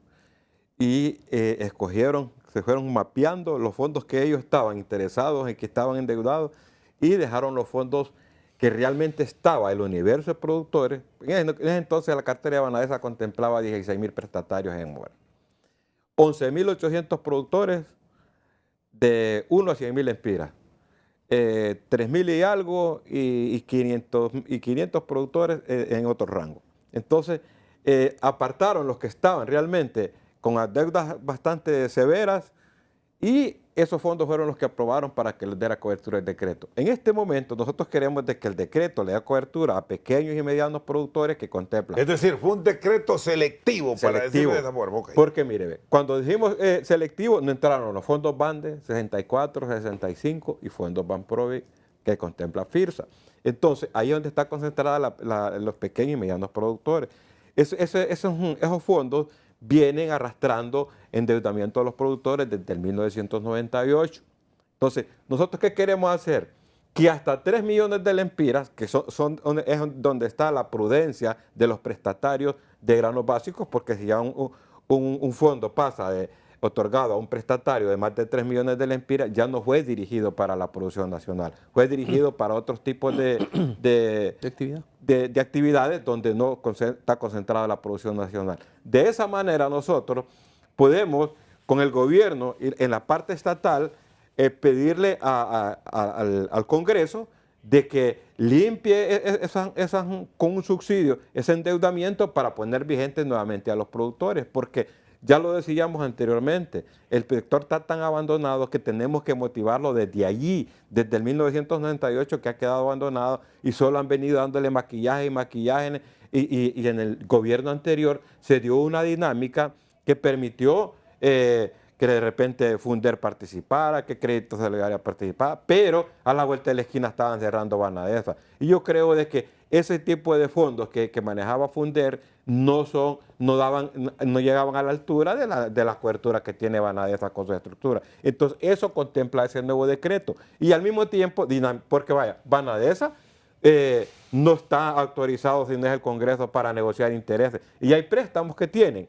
y se fueron mapeando los fondos que ellos estaban interesados en, que estaban endeudados, y dejaron los fondos que realmente estaba el universo de productores. En ese entonces la cartera de Banadesa contemplaba 16.000 prestatarios en Mora. 11.800 productores de 1 a 100.000 lempiras. 3.000 y algo y 500 productores en otro rango. Entonces, apartaron los que estaban realmente con las deudas bastante severas, y esos fondos fueron los que aprobaron para que les diera cobertura el decreto. En este momento nosotros queremos de que el decreto le dé cobertura a pequeños y medianos productores que contemplan. Es decir, fue un decreto selectivo. Para decirlo de esa forma. Okay. Porque mire, cuando dijimos selectivo, no entraron los fondos BANDE 64, 65 y fondos BANPROVI que contempla FIRSA. Entonces, ahí es donde está concentrada los pequeños y medianos productores. Esos fondos vienen arrastrando endeudamiento de los productores desde el 1998. Entonces, ¿nosotros qué queremos hacer? Que hasta 3 millones de lempiras, que es donde está la prudencia de los prestatarios de granos básicos, porque si ya un fondo pasa otorgado a un prestatario de más de 3 millones de lempiras, ya no fue dirigido para la producción nacional, fue dirigido para otros tipos de actividades donde no está concentrada la producción nacional. De esa manera nosotros podemos, con el gobierno en la parte estatal, pedirle al Congreso de que limpie con un subsidio ese endeudamiento para poner vigentes nuevamente a los productores, porque Ya lo decíamos anteriormente, el sector está tan abandonado que tenemos que motivarlo desde allí, desde el 1998 que ha quedado abandonado y solo han venido dándole maquillaje y maquillaje y en el gobierno anterior se dio una dinámica que permitió que de repente Funder participara, que Crédito Solidario participara, pero a la vuelta de la esquina estaban cerrando Banadesa. Y yo creo de que ese tipo de fondos que manejaba Funder no llegaban a la altura de la cobertura que tiene Banadesa con su estructura. Entonces, eso contempla ese nuevo decreto. Y al mismo tiempo, porque vaya, Banadesa no está autorizado, si no es el Congreso, para negociar intereses. Y hay préstamos que tienen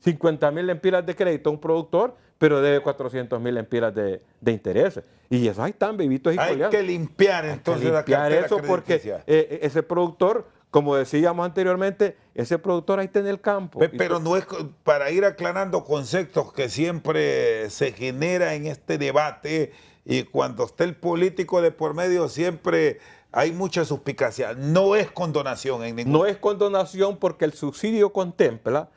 50.000 lempiras de crédito a un productor, pero debe 400.000 lempiras de intereses. Y eso ahí están vivitos y coleando. Hay que limpiar entonces la cartera eso porque ese productor, como decíamos anteriormente, ese productor ahí está en el campo. Pero no es para ir aclarando conceptos que siempre se genera en este debate y cuando está el político de por medio siempre hay mucha suspicacia. No es condonación en ningún... No es condonación porque el subsidio contempla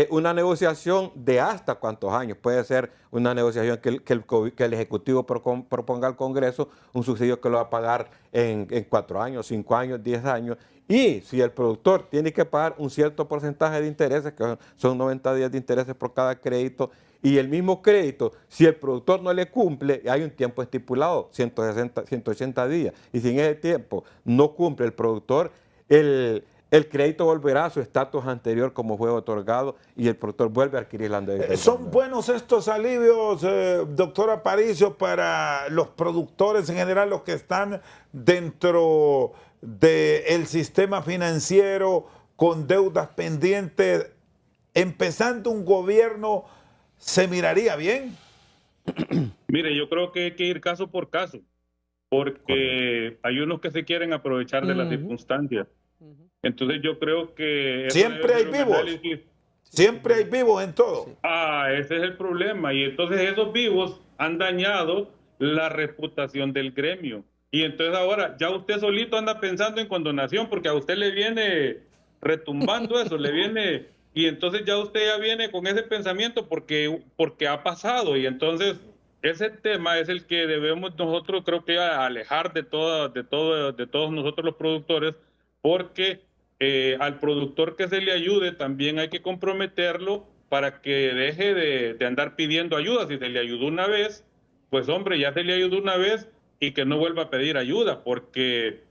una negociación de hasta cuántos años. Puede ser una negociación que el Ejecutivo proponga al Congreso un subsidio que lo va a pagar en 4 años, 5 años, 10 años. Y si el productor tiene que pagar un cierto porcentaje de intereses, que son 90 días de intereses por cada crédito, y el mismo crédito, si el productor no le cumple, hay un tiempo estipulado, 180 días. Y si en ese tiempo no cumple el productor, el crédito volverá a su estatus anterior como fue otorgado y el productor vuelve a adquirir la deuda. ¿Son buenos estos alivios, doctor Aparicio, para los productores en general, los que están dentro del sistema financiero con deudas pendientes? Empezando un gobierno, ¿se miraría bien? Mire, yo creo que hay que ir caso por caso, porque hay unos que se quieren aprovechar de las circunstancias. Entonces yo creo que... Siempre hay vivos. Siempre hay vivos en todo. Ese es el problema. Y entonces esos vivos han dañado la reputación del gremio. Y entonces ahora ya usted solito anda pensando en condonación porque a usted le viene retumbando eso, le viene... Y entonces ya usted ya viene con ese pensamiento porque ha pasado. Y entonces ese tema es el que debemos nosotros, creo que, alejar de todos nosotros los productores, porque al productor que se le ayude también hay que comprometerlo para que deje de andar pidiendo ayuda. Si se le ayudó una vez, pues hombre, ya se le ayudó una vez y que no vuelva a pedir ayuda, porque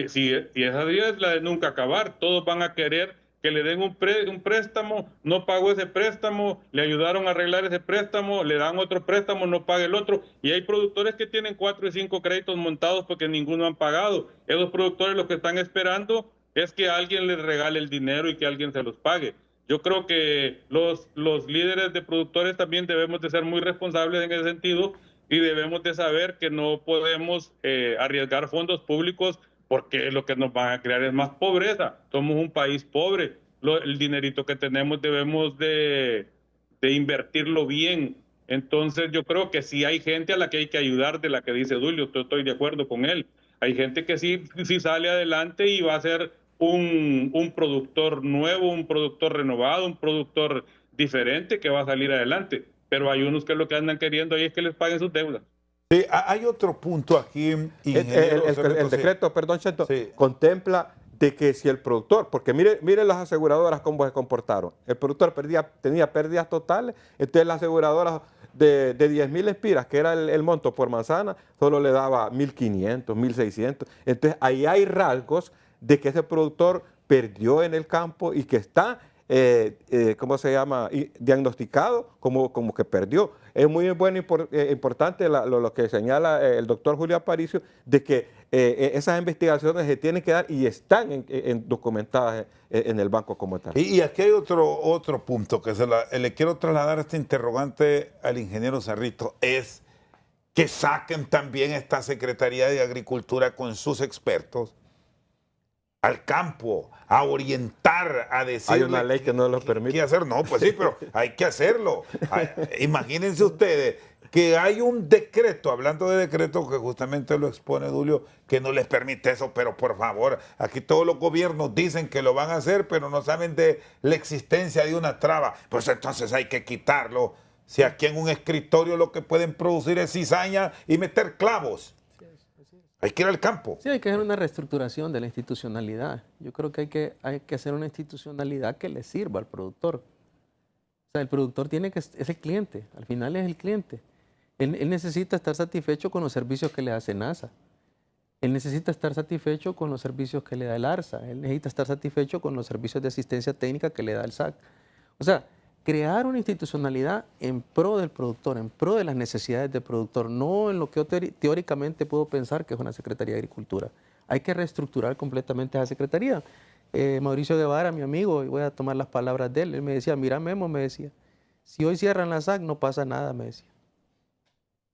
si esa vida es la de nunca acabar, todos van a querer que le den un préstamo, no pagó ese préstamo, le ayudaron a arreglar ese préstamo, le dan otro préstamo, no paga el otro, y hay productores que tienen 4 y 5 créditos montados porque ninguno han pagado. Esos productores lo que están esperando es que alguien les regale el dinero y que alguien se los pague. Yo creo que los líderes de productores también debemos de ser muy responsables en ese sentido y debemos de saber que no podemos arriesgar fondos públicos porque lo que nos van a crear es más pobreza. Somos un país pobre. El dinerito que tenemos debemos de invertirlo bien. Entonces yo creo que sí hay gente a la que hay que ayudar, de la que dice Dulio, estoy de acuerdo con él. Hay gente que sí sale adelante y va a ser un productor nuevo, un productor renovado, un productor diferente que va a salir adelante. Pero hay unos que lo que andan queriendo ahí es que les paguen sus deudas. Sí, hay otro punto aquí. El decreto, perdón, Cheto, contempla de que si el productor, porque mire las aseguradoras cómo se comportaron. El productor tenía pérdidas totales, entonces las aseguradoras de 10.000 espiras, que era el monto por manzana, solo le daba 1.500, 1.600. Entonces ahí hay rasgos de que ese productor perdió en el campo y que está, ¿cómo se llama?, diagnosticado como que perdió. Es muy bueno importante lo que señala el doctor Julio Aparicio, de que esas investigaciones se tienen que dar y están documentadas en el banco como tal. Y aquí hay otro punto que le quiero trasladar este interrogante al ingeniero Cerrito, es que saquen también esta Secretaría de Agricultura con sus expertos al campo, a orientar, a decir. Hay una ley que no lo permite. ¿Qué hacer? No, pues sí, pero hay que hacerlo. Imagínense ustedes que hay un decreto, hablando de decreto, que justamente lo expone Dulio, que no les permite eso, pero por favor, aquí todos los gobiernos dicen que lo van a hacer, pero no saben de la existencia de una traba. Pues entonces hay que quitarlo. Si aquí en un escritorio lo que pueden producir es cizaña y meter clavos. Hay que ir al campo. Sí, hay que hacer una reestructuración de la institucionalidad. Yo creo que hay que hacer una institucionalidad que le sirva al productor. O sea, el productor es el cliente, al final es el cliente. Él necesita estar satisfecho con los servicios que le hace NASA. Él necesita estar satisfecho con los servicios que le da el ARSA. Él necesita estar satisfecho con los servicios de asistencia técnica que le da el SAC. O sea, crear una institucionalidad en pro del productor, en pro de las necesidades del productor, no en lo que yo teóricamente puedo pensar que es una Secretaría de Agricultura. Hay que reestructurar completamente esa Secretaría. Mauricio Guevara, mi amigo, y voy a tomar las palabras de él, me decía, mira Memo, me decía, si hoy cierran la SAC no pasa nada, me decía.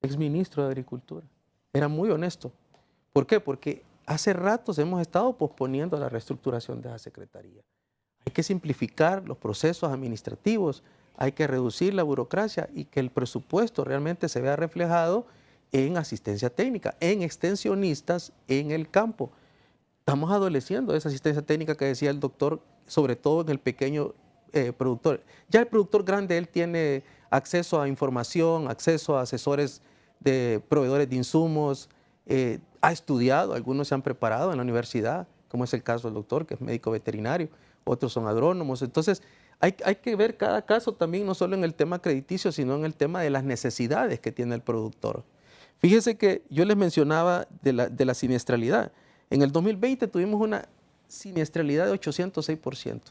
Exministro de Agricultura. Era muy honesto. ¿Por qué? Porque hace ratos hemos estado posponiendo la reestructuración de esa Secretaría. Hay que simplificar los procesos administrativos, hay que reducir la burocracia y que el presupuesto realmente se vea reflejado en asistencia técnica, en extensionistas en el campo. Estamos adoleciendo de esa asistencia técnica que decía el doctor, sobre todo en el pequeño productor. Ya el productor grande, él tiene acceso a información, acceso a asesores de proveedores de insumos, ha estudiado, algunos se han preparado en la universidad, como es el caso del doctor, que es médico veterinario, otros son agrónomos. Entonces, hay que ver cada caso también, no solo en el tema crediticio, sino en el tema de las necesidades que tiene el productor. Fíjese que yo les mencionaba de la siniestralidad. En el 2020 tuvimos una siniestralidad de 806%.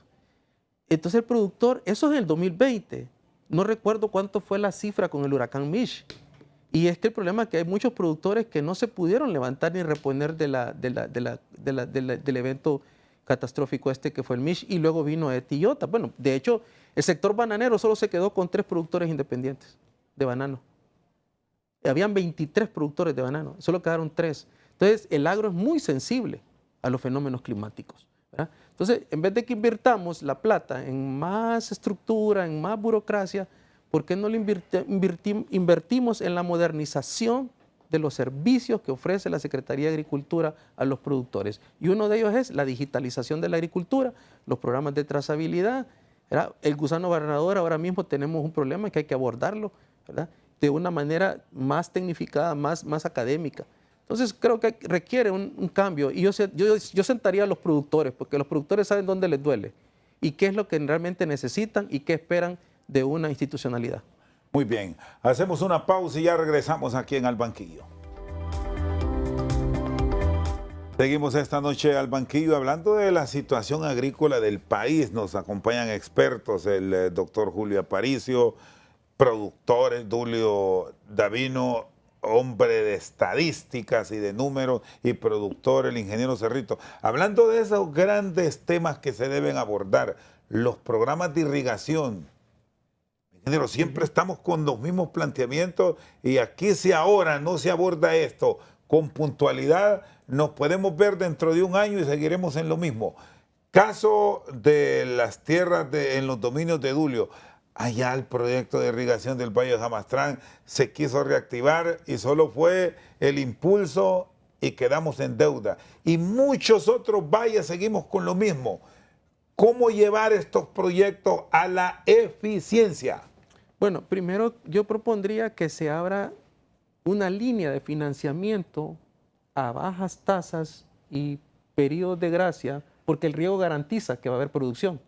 Entonces el productor, eso es en el 2020, no recuerdo cuánto fue la cifra con el huracán Mish. Y es que el problema es que hay muchos productores que no se pudieron levantar ni reponer del evento catastrófico que fue el Mish, y luego vino Eta y Iota. Bueno, de hecho, el sector bananero solo se quedó con 3 productores independientes de banano. Habían 23 productores de banano, solo quedaron 3. Entonces, el agro es muy sensible a los fenómenos climáticos, ¿verdad? Entonces, en vez de que invirtamos la plata en más estructura, en más burocracia, ¿por qué no le invertimos en la modernización de los servicios que ofrece la Secretaría de Agricultura a los productores? Y uno de ellos es la digitalización de la agricultura, los programas de trazabilidad, ¿verdad? El gusano barrenador, ahora mismo tenemos un problema que hay que abordarlo, ¿verdad?, de una manera más tecnificada, más académica. Entonces creo que requiere un cambio, y yo sentaría a los productores, porque los productores saben dónde les duele y qué es lo que realmente necesitan y qué esperan de una institucionalidad. Muy bien, hacemos una pausa y ya regresamos aquí en Al Banquillo. Seguimos esta noche al Banquillo hablando de la situación agrícola del país. Nos acompañan expertos, el doctor Julio Aparicio, productor Dulio Davino, hombre de estadísticas y de números, y productor el ingeniero Cerrito. Hablando de esos grandes temas que se deben abordar, los programas de irrigación. Ingeniero, siempre estamos con los mismos planteamientos, y aquí si ahora no se aborda esto con puntualidad, nos podemos ver dentro de un año y seguiremos en lo mismo. Caso de las tierras en los dominios de Dulio. Allá el proyecto de irrigación del Valle de Jamastrán se quiso reactivar y solo fue el impulso y quedamos en deuda. Y muchos otros valles seguimos con lo mismo. ¿Cómo llevar estos proyectos a la eficiencia? Bueno, primero yo propondría que se abra una línea de financiamiento a bajas tasas y periodos de gracia, porque el riego garantiza que va a haber producción.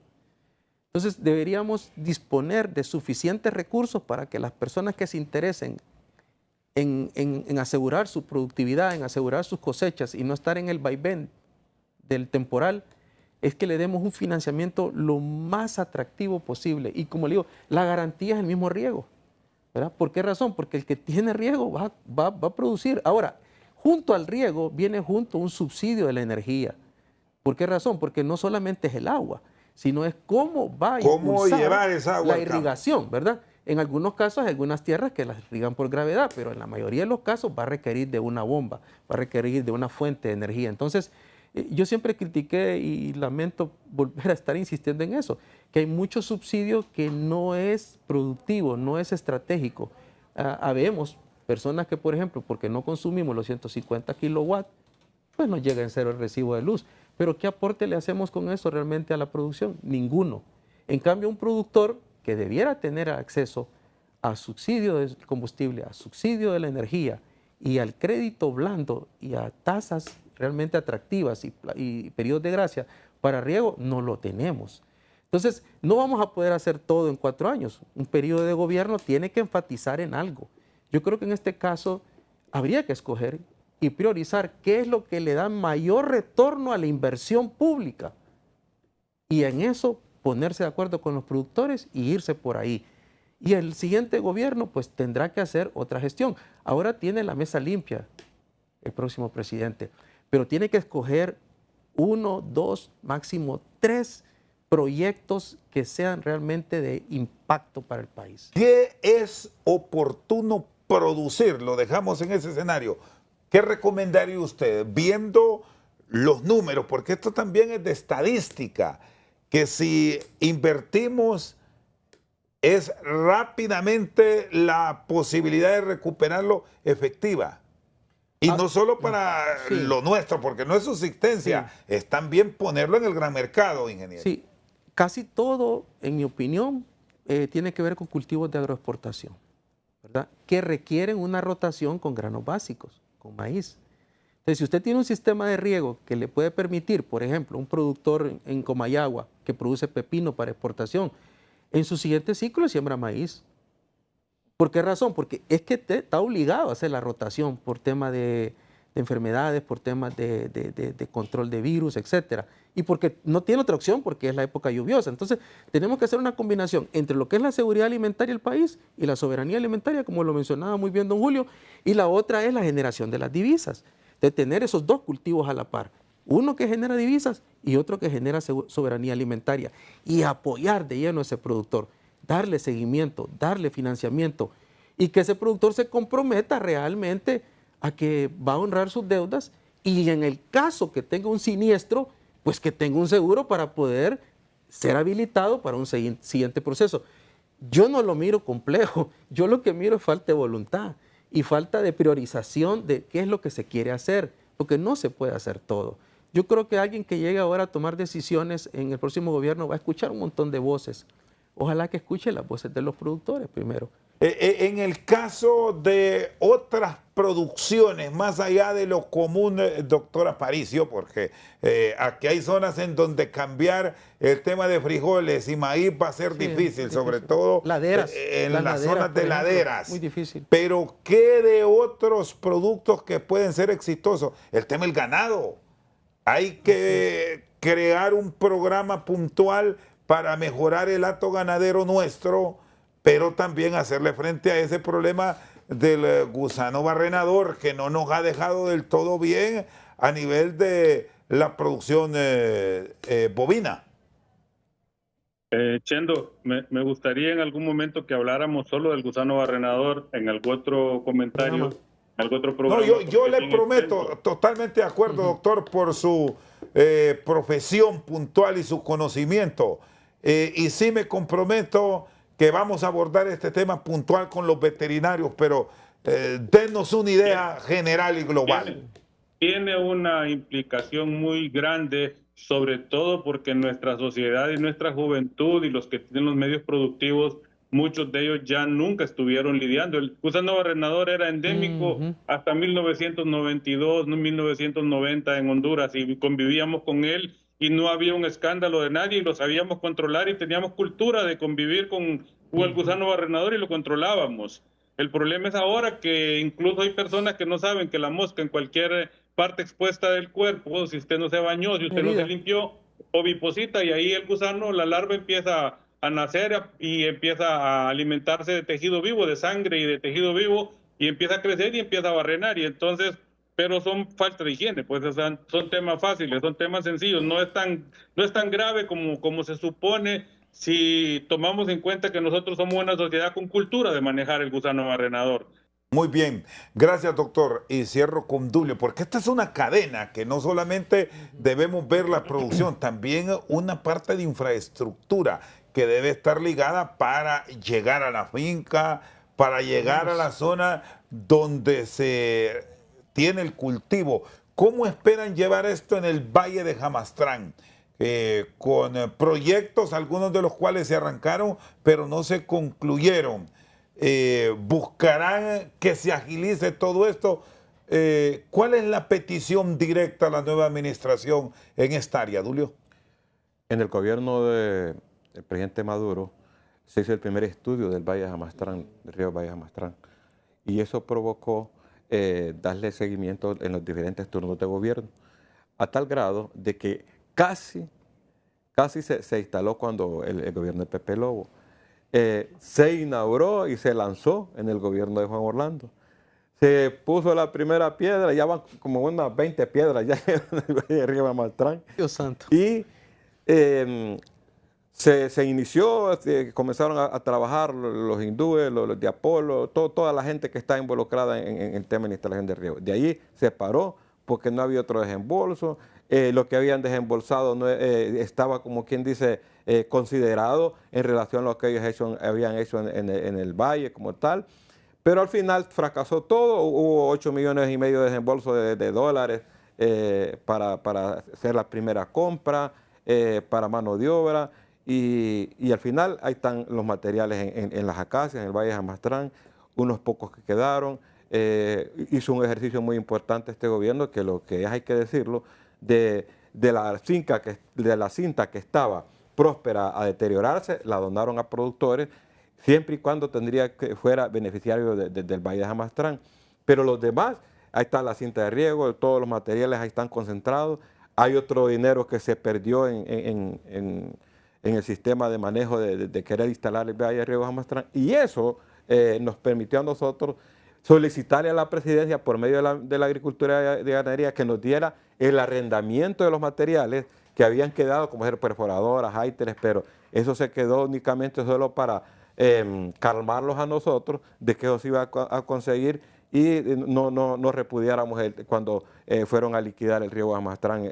Entonces deberíamos disponer de suficientes recursos para que las personas que se interesen en asegurar su productividad, en asegurar sus cosechas y no estar en el vaivén del temporal, es que le demos un financiamiento lo más atractivo posible. Y como le digo, la garantía es el mismo riego, ¿verdad? ¿Por qué razón? Porque el que tiene riego va a producir. Ahora, junto al riego viene junto un subsidio de la energía. ¿Por qué razón? Porque no solamente es el agua, sino es cómo va a impulsar llevar esa agua la irrigación, ¿verdad? En algunos casos hay algunas tierras que las irrigan por gravedad, pero en la mayoría de los casos va a requerir de una bomba, va a requerir de una fuente de energía. Entonces, Yo siempre critiqué y lamento volver a estar insistiendo en eso, que hay mucho subsidio que no es productivo, no es estratégico. Habemos personas que, por ejemplo, porque no consumimos los 150 kilowatts, pues nos llega en cero el recibo de luz. Pero ¿qué aporte le hacemos con eso realmente a la producción? Ninguno. En cambio, un productor que debiera tener acceso a subsidio del combustible, a subsidio de la energía y al crédito blando y a tasas realmente atractivas y periodos de gracia para riego, no lo tenemos. Entonces, no vamos a poder hacer todo en 4 años. Un periodo de gobierno tiene que enfatizar en algo. Yo creo que en este caso habría que escoger y priorizar qué es lo que le da mayor retorno a la inversión pública. Y en eso ponerse de acuerdo con los productores y irse por ahí. Y el siguiente gobierno pues tendrá que hacer otra gestión. Ahora tiene la mesa limpia el próximo presidente, pero tiene que escoger 1, 2, máximo 3 proyectos que sean realmente de impacto para el país. ¿Qué es oportuno producir? Lo dejamos en ese escenario. ¿Qué recomendaría usted? Viendo los números, porque esto también es de estadística, que si invertimos es rápidamente la posibilidad de recuperarlo efectiva. Y no solo para lo nuestro, porque no es subsistencia, es también ponerlo en el gran mercado, ingeniero. Sí, casi todo, en mi opinión, tiene que ver con cultivos de agroexportación, ¿verdad? Que requieren una rotación con granos básicos, con maíz. Entonces, si usted tiene un sistema de riego que le puede permitir, por ejemplo, un productor en Comayagua que produce pepino para exportación, en su siguiente ciclo siembra maíz. ¿Por qué razón? Porque es que está obligado a hacer la rotación por temas de enfermedades, por temas de control de virus, etcétera. Y porque no tiene otra opción porque es la época lluviosa. Entonces, tenemos que hacer una combinación entre lo que es la seguridad alimentaria del país y la soberanía alimentaria, como lo mencionaba muy bien don Julio, y la otra es la generación de las divisas. De tener esos dos cultivos a la par. Uno que genera divisas y otro que genera soberanía alimentaria. Y apoyar de lleno a ese productor, darle seguimiento, darle financiamiento y que ese productor se comprometa realmente a que va a honrar sus deudas y en el caso que tenga un siniestro, pues que tenga un seguro para poder ser habilitado para un siguiente proceso. Yo no lo miro complejo, yo lo que miro es falta de voluntad y falta de priorización de qué es lo que se quiere hacer, porque no se puede hacer todo. Yo creo que alguien que llegue ahora a tomar decisiones en el próximo gobierno va a escuchar un montón de voces. Ojalá que escuche las voces de los productores primero. En el caso de otras producciones, más allá de lo común, doctor Aparicio, porque aquí hay zonas en donde cambiar el tema de frijoles y maíz va a ser difícil, sobre todo laderas, en las zonas de laderas. Muy difícil. Pero ¿qué de otros productos que pueden ser exitosos? El tema del ganado. Hay que crear un programa puntual para mejorar el hato ganadero nuestro, pero también hacerle frente a ese problema del gusano barrenador que no nos ha dejado del todo bien a nivel de la producción bovina. Chendo, me gustaría en algún momento que habláramos solo del gusano barrenador en algún otro comentario, algún otro programa. No, yo le prometo, totalmente de acuerdo, doctor, por su profesión puntual y su conocimiento. Y sí me comprometo que vamos a abordar este tema puntual con los veterinarios, pero denos una idea general y global. Tiene una implicación muy grande, sobre todo porque nuestra sociedad y nuestra juventud y los que tienen los medios productivos, muchos de ellos ya nunca estuvieron lidiando. El gusano barrenador era endémico hasta 1992, 1990 en Honduras y convivíamos con él. Y no había un escándalo de nadie y lo sabíamos controlar y teníamos cultura de convivir con el gusano barrenador y lo controlábamos. El problema es ahora que incluso hay personas que no saben que la mosca en cualquier parte expuesta del cuerpo, si usted no se bañó, si usted no se limpió, oviposita y ahí el gusano, la larva empieza a nacer y empieza a alimentarse de tejido vivo, de sangre y de tejido vivo y empieza a crecer y empieza a barrenar y entonces... Pero son falta de higiene, pues o sea, son temas fáciles, son temas sencillos, no es tan grave como se supone si tomamos en cuenta que nosotros somos una sociedad con cultura de manejar el gusano barrenador. Muy bien, gracias doctor. Y cierro con Dulio, porque esta es una cadena que no solamente debemos ver la producción, también una parte de infraestructura que debe estar ligada para llegar a la finca, para llegar a la zona donde se tiene el cultivo. ¿Cómo esperan llevar esto en el Valle de Jamastrán? Con proyectos, algunos de los cuales se arrancaron, pero no se concluyeron. ¿Buscarán que se agilice todo esto? ¿Cuál es la petición directa a la nueva administración en esta área, Dulio? En el gobierno del presidente Maduro se hizo el primer estudio del Valle de Jamastrán, del río Valle de Jamastrán, y eso provocó darle seguimiento en los diferentes turnos de gobierno, a tal grado de que casi se instaló cuando el gobierno de Pepe Lobo. Se inauguró y se lanzó en el gobierno de Juan Orlando. Se puso la primera piedra, ya van como unas 20 piedras ya en el Valle de Río Jamastrán. Dios santo. Y se inició, comenzaron a trabajar los hindúes, los de Apolo, toda la gente que está involucrada en el tema de la instalación del río. De allí se paró porque no había otro desembolso. Lo que habían desembolsado no, estaba, como quien dice, considerado en relación a lo que ellos habían hecho en el valle como tal. Pero al final fracasó todo, hubo 8,5 millones de desembolso de dólares para hacer la primera compra, para mano de obra, y al final ahí están los materiales en las acacias, en el Valle de Jamastrán, unos pocos que quedaron. Hizo un ejercicio muy importante este gobierno, que lo que hay que decirlo, de la cinta que estaba próspera a deteriorarse, la donaron a productores, siempre y cuando tendría que fuera beneficiario del Valle de Jamastrán. Pero los demás, ahí está la cinta de riego, todos los materiales ahí están concentrados. Hay otro dinero que se perdió en el sistema de manejo de querer instalar el Valle de Río Jamastrán, y eso nos permitió a nosotros solicitarle a la presidencia por medio de la agricultura y de ganadería que nos diera el arrendamiento de los materiales que habían quedado, como ser perforadoras, háiteres, pero eso se quedó únicamente solo para calmarlos a nosotros de que eso se iba a conseguir y no repudiáramos cuando fueron a liquidar el río Jamastrán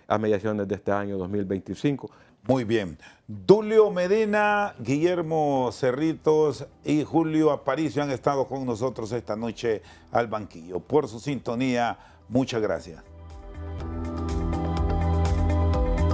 a mediaciones de este año 2025. Muy bien. Dulio Medina, Guillermo Cerritos y Julio Aparicio han estado con nosotros esta noche al banquillo. Por su sintonía, muchas gracias.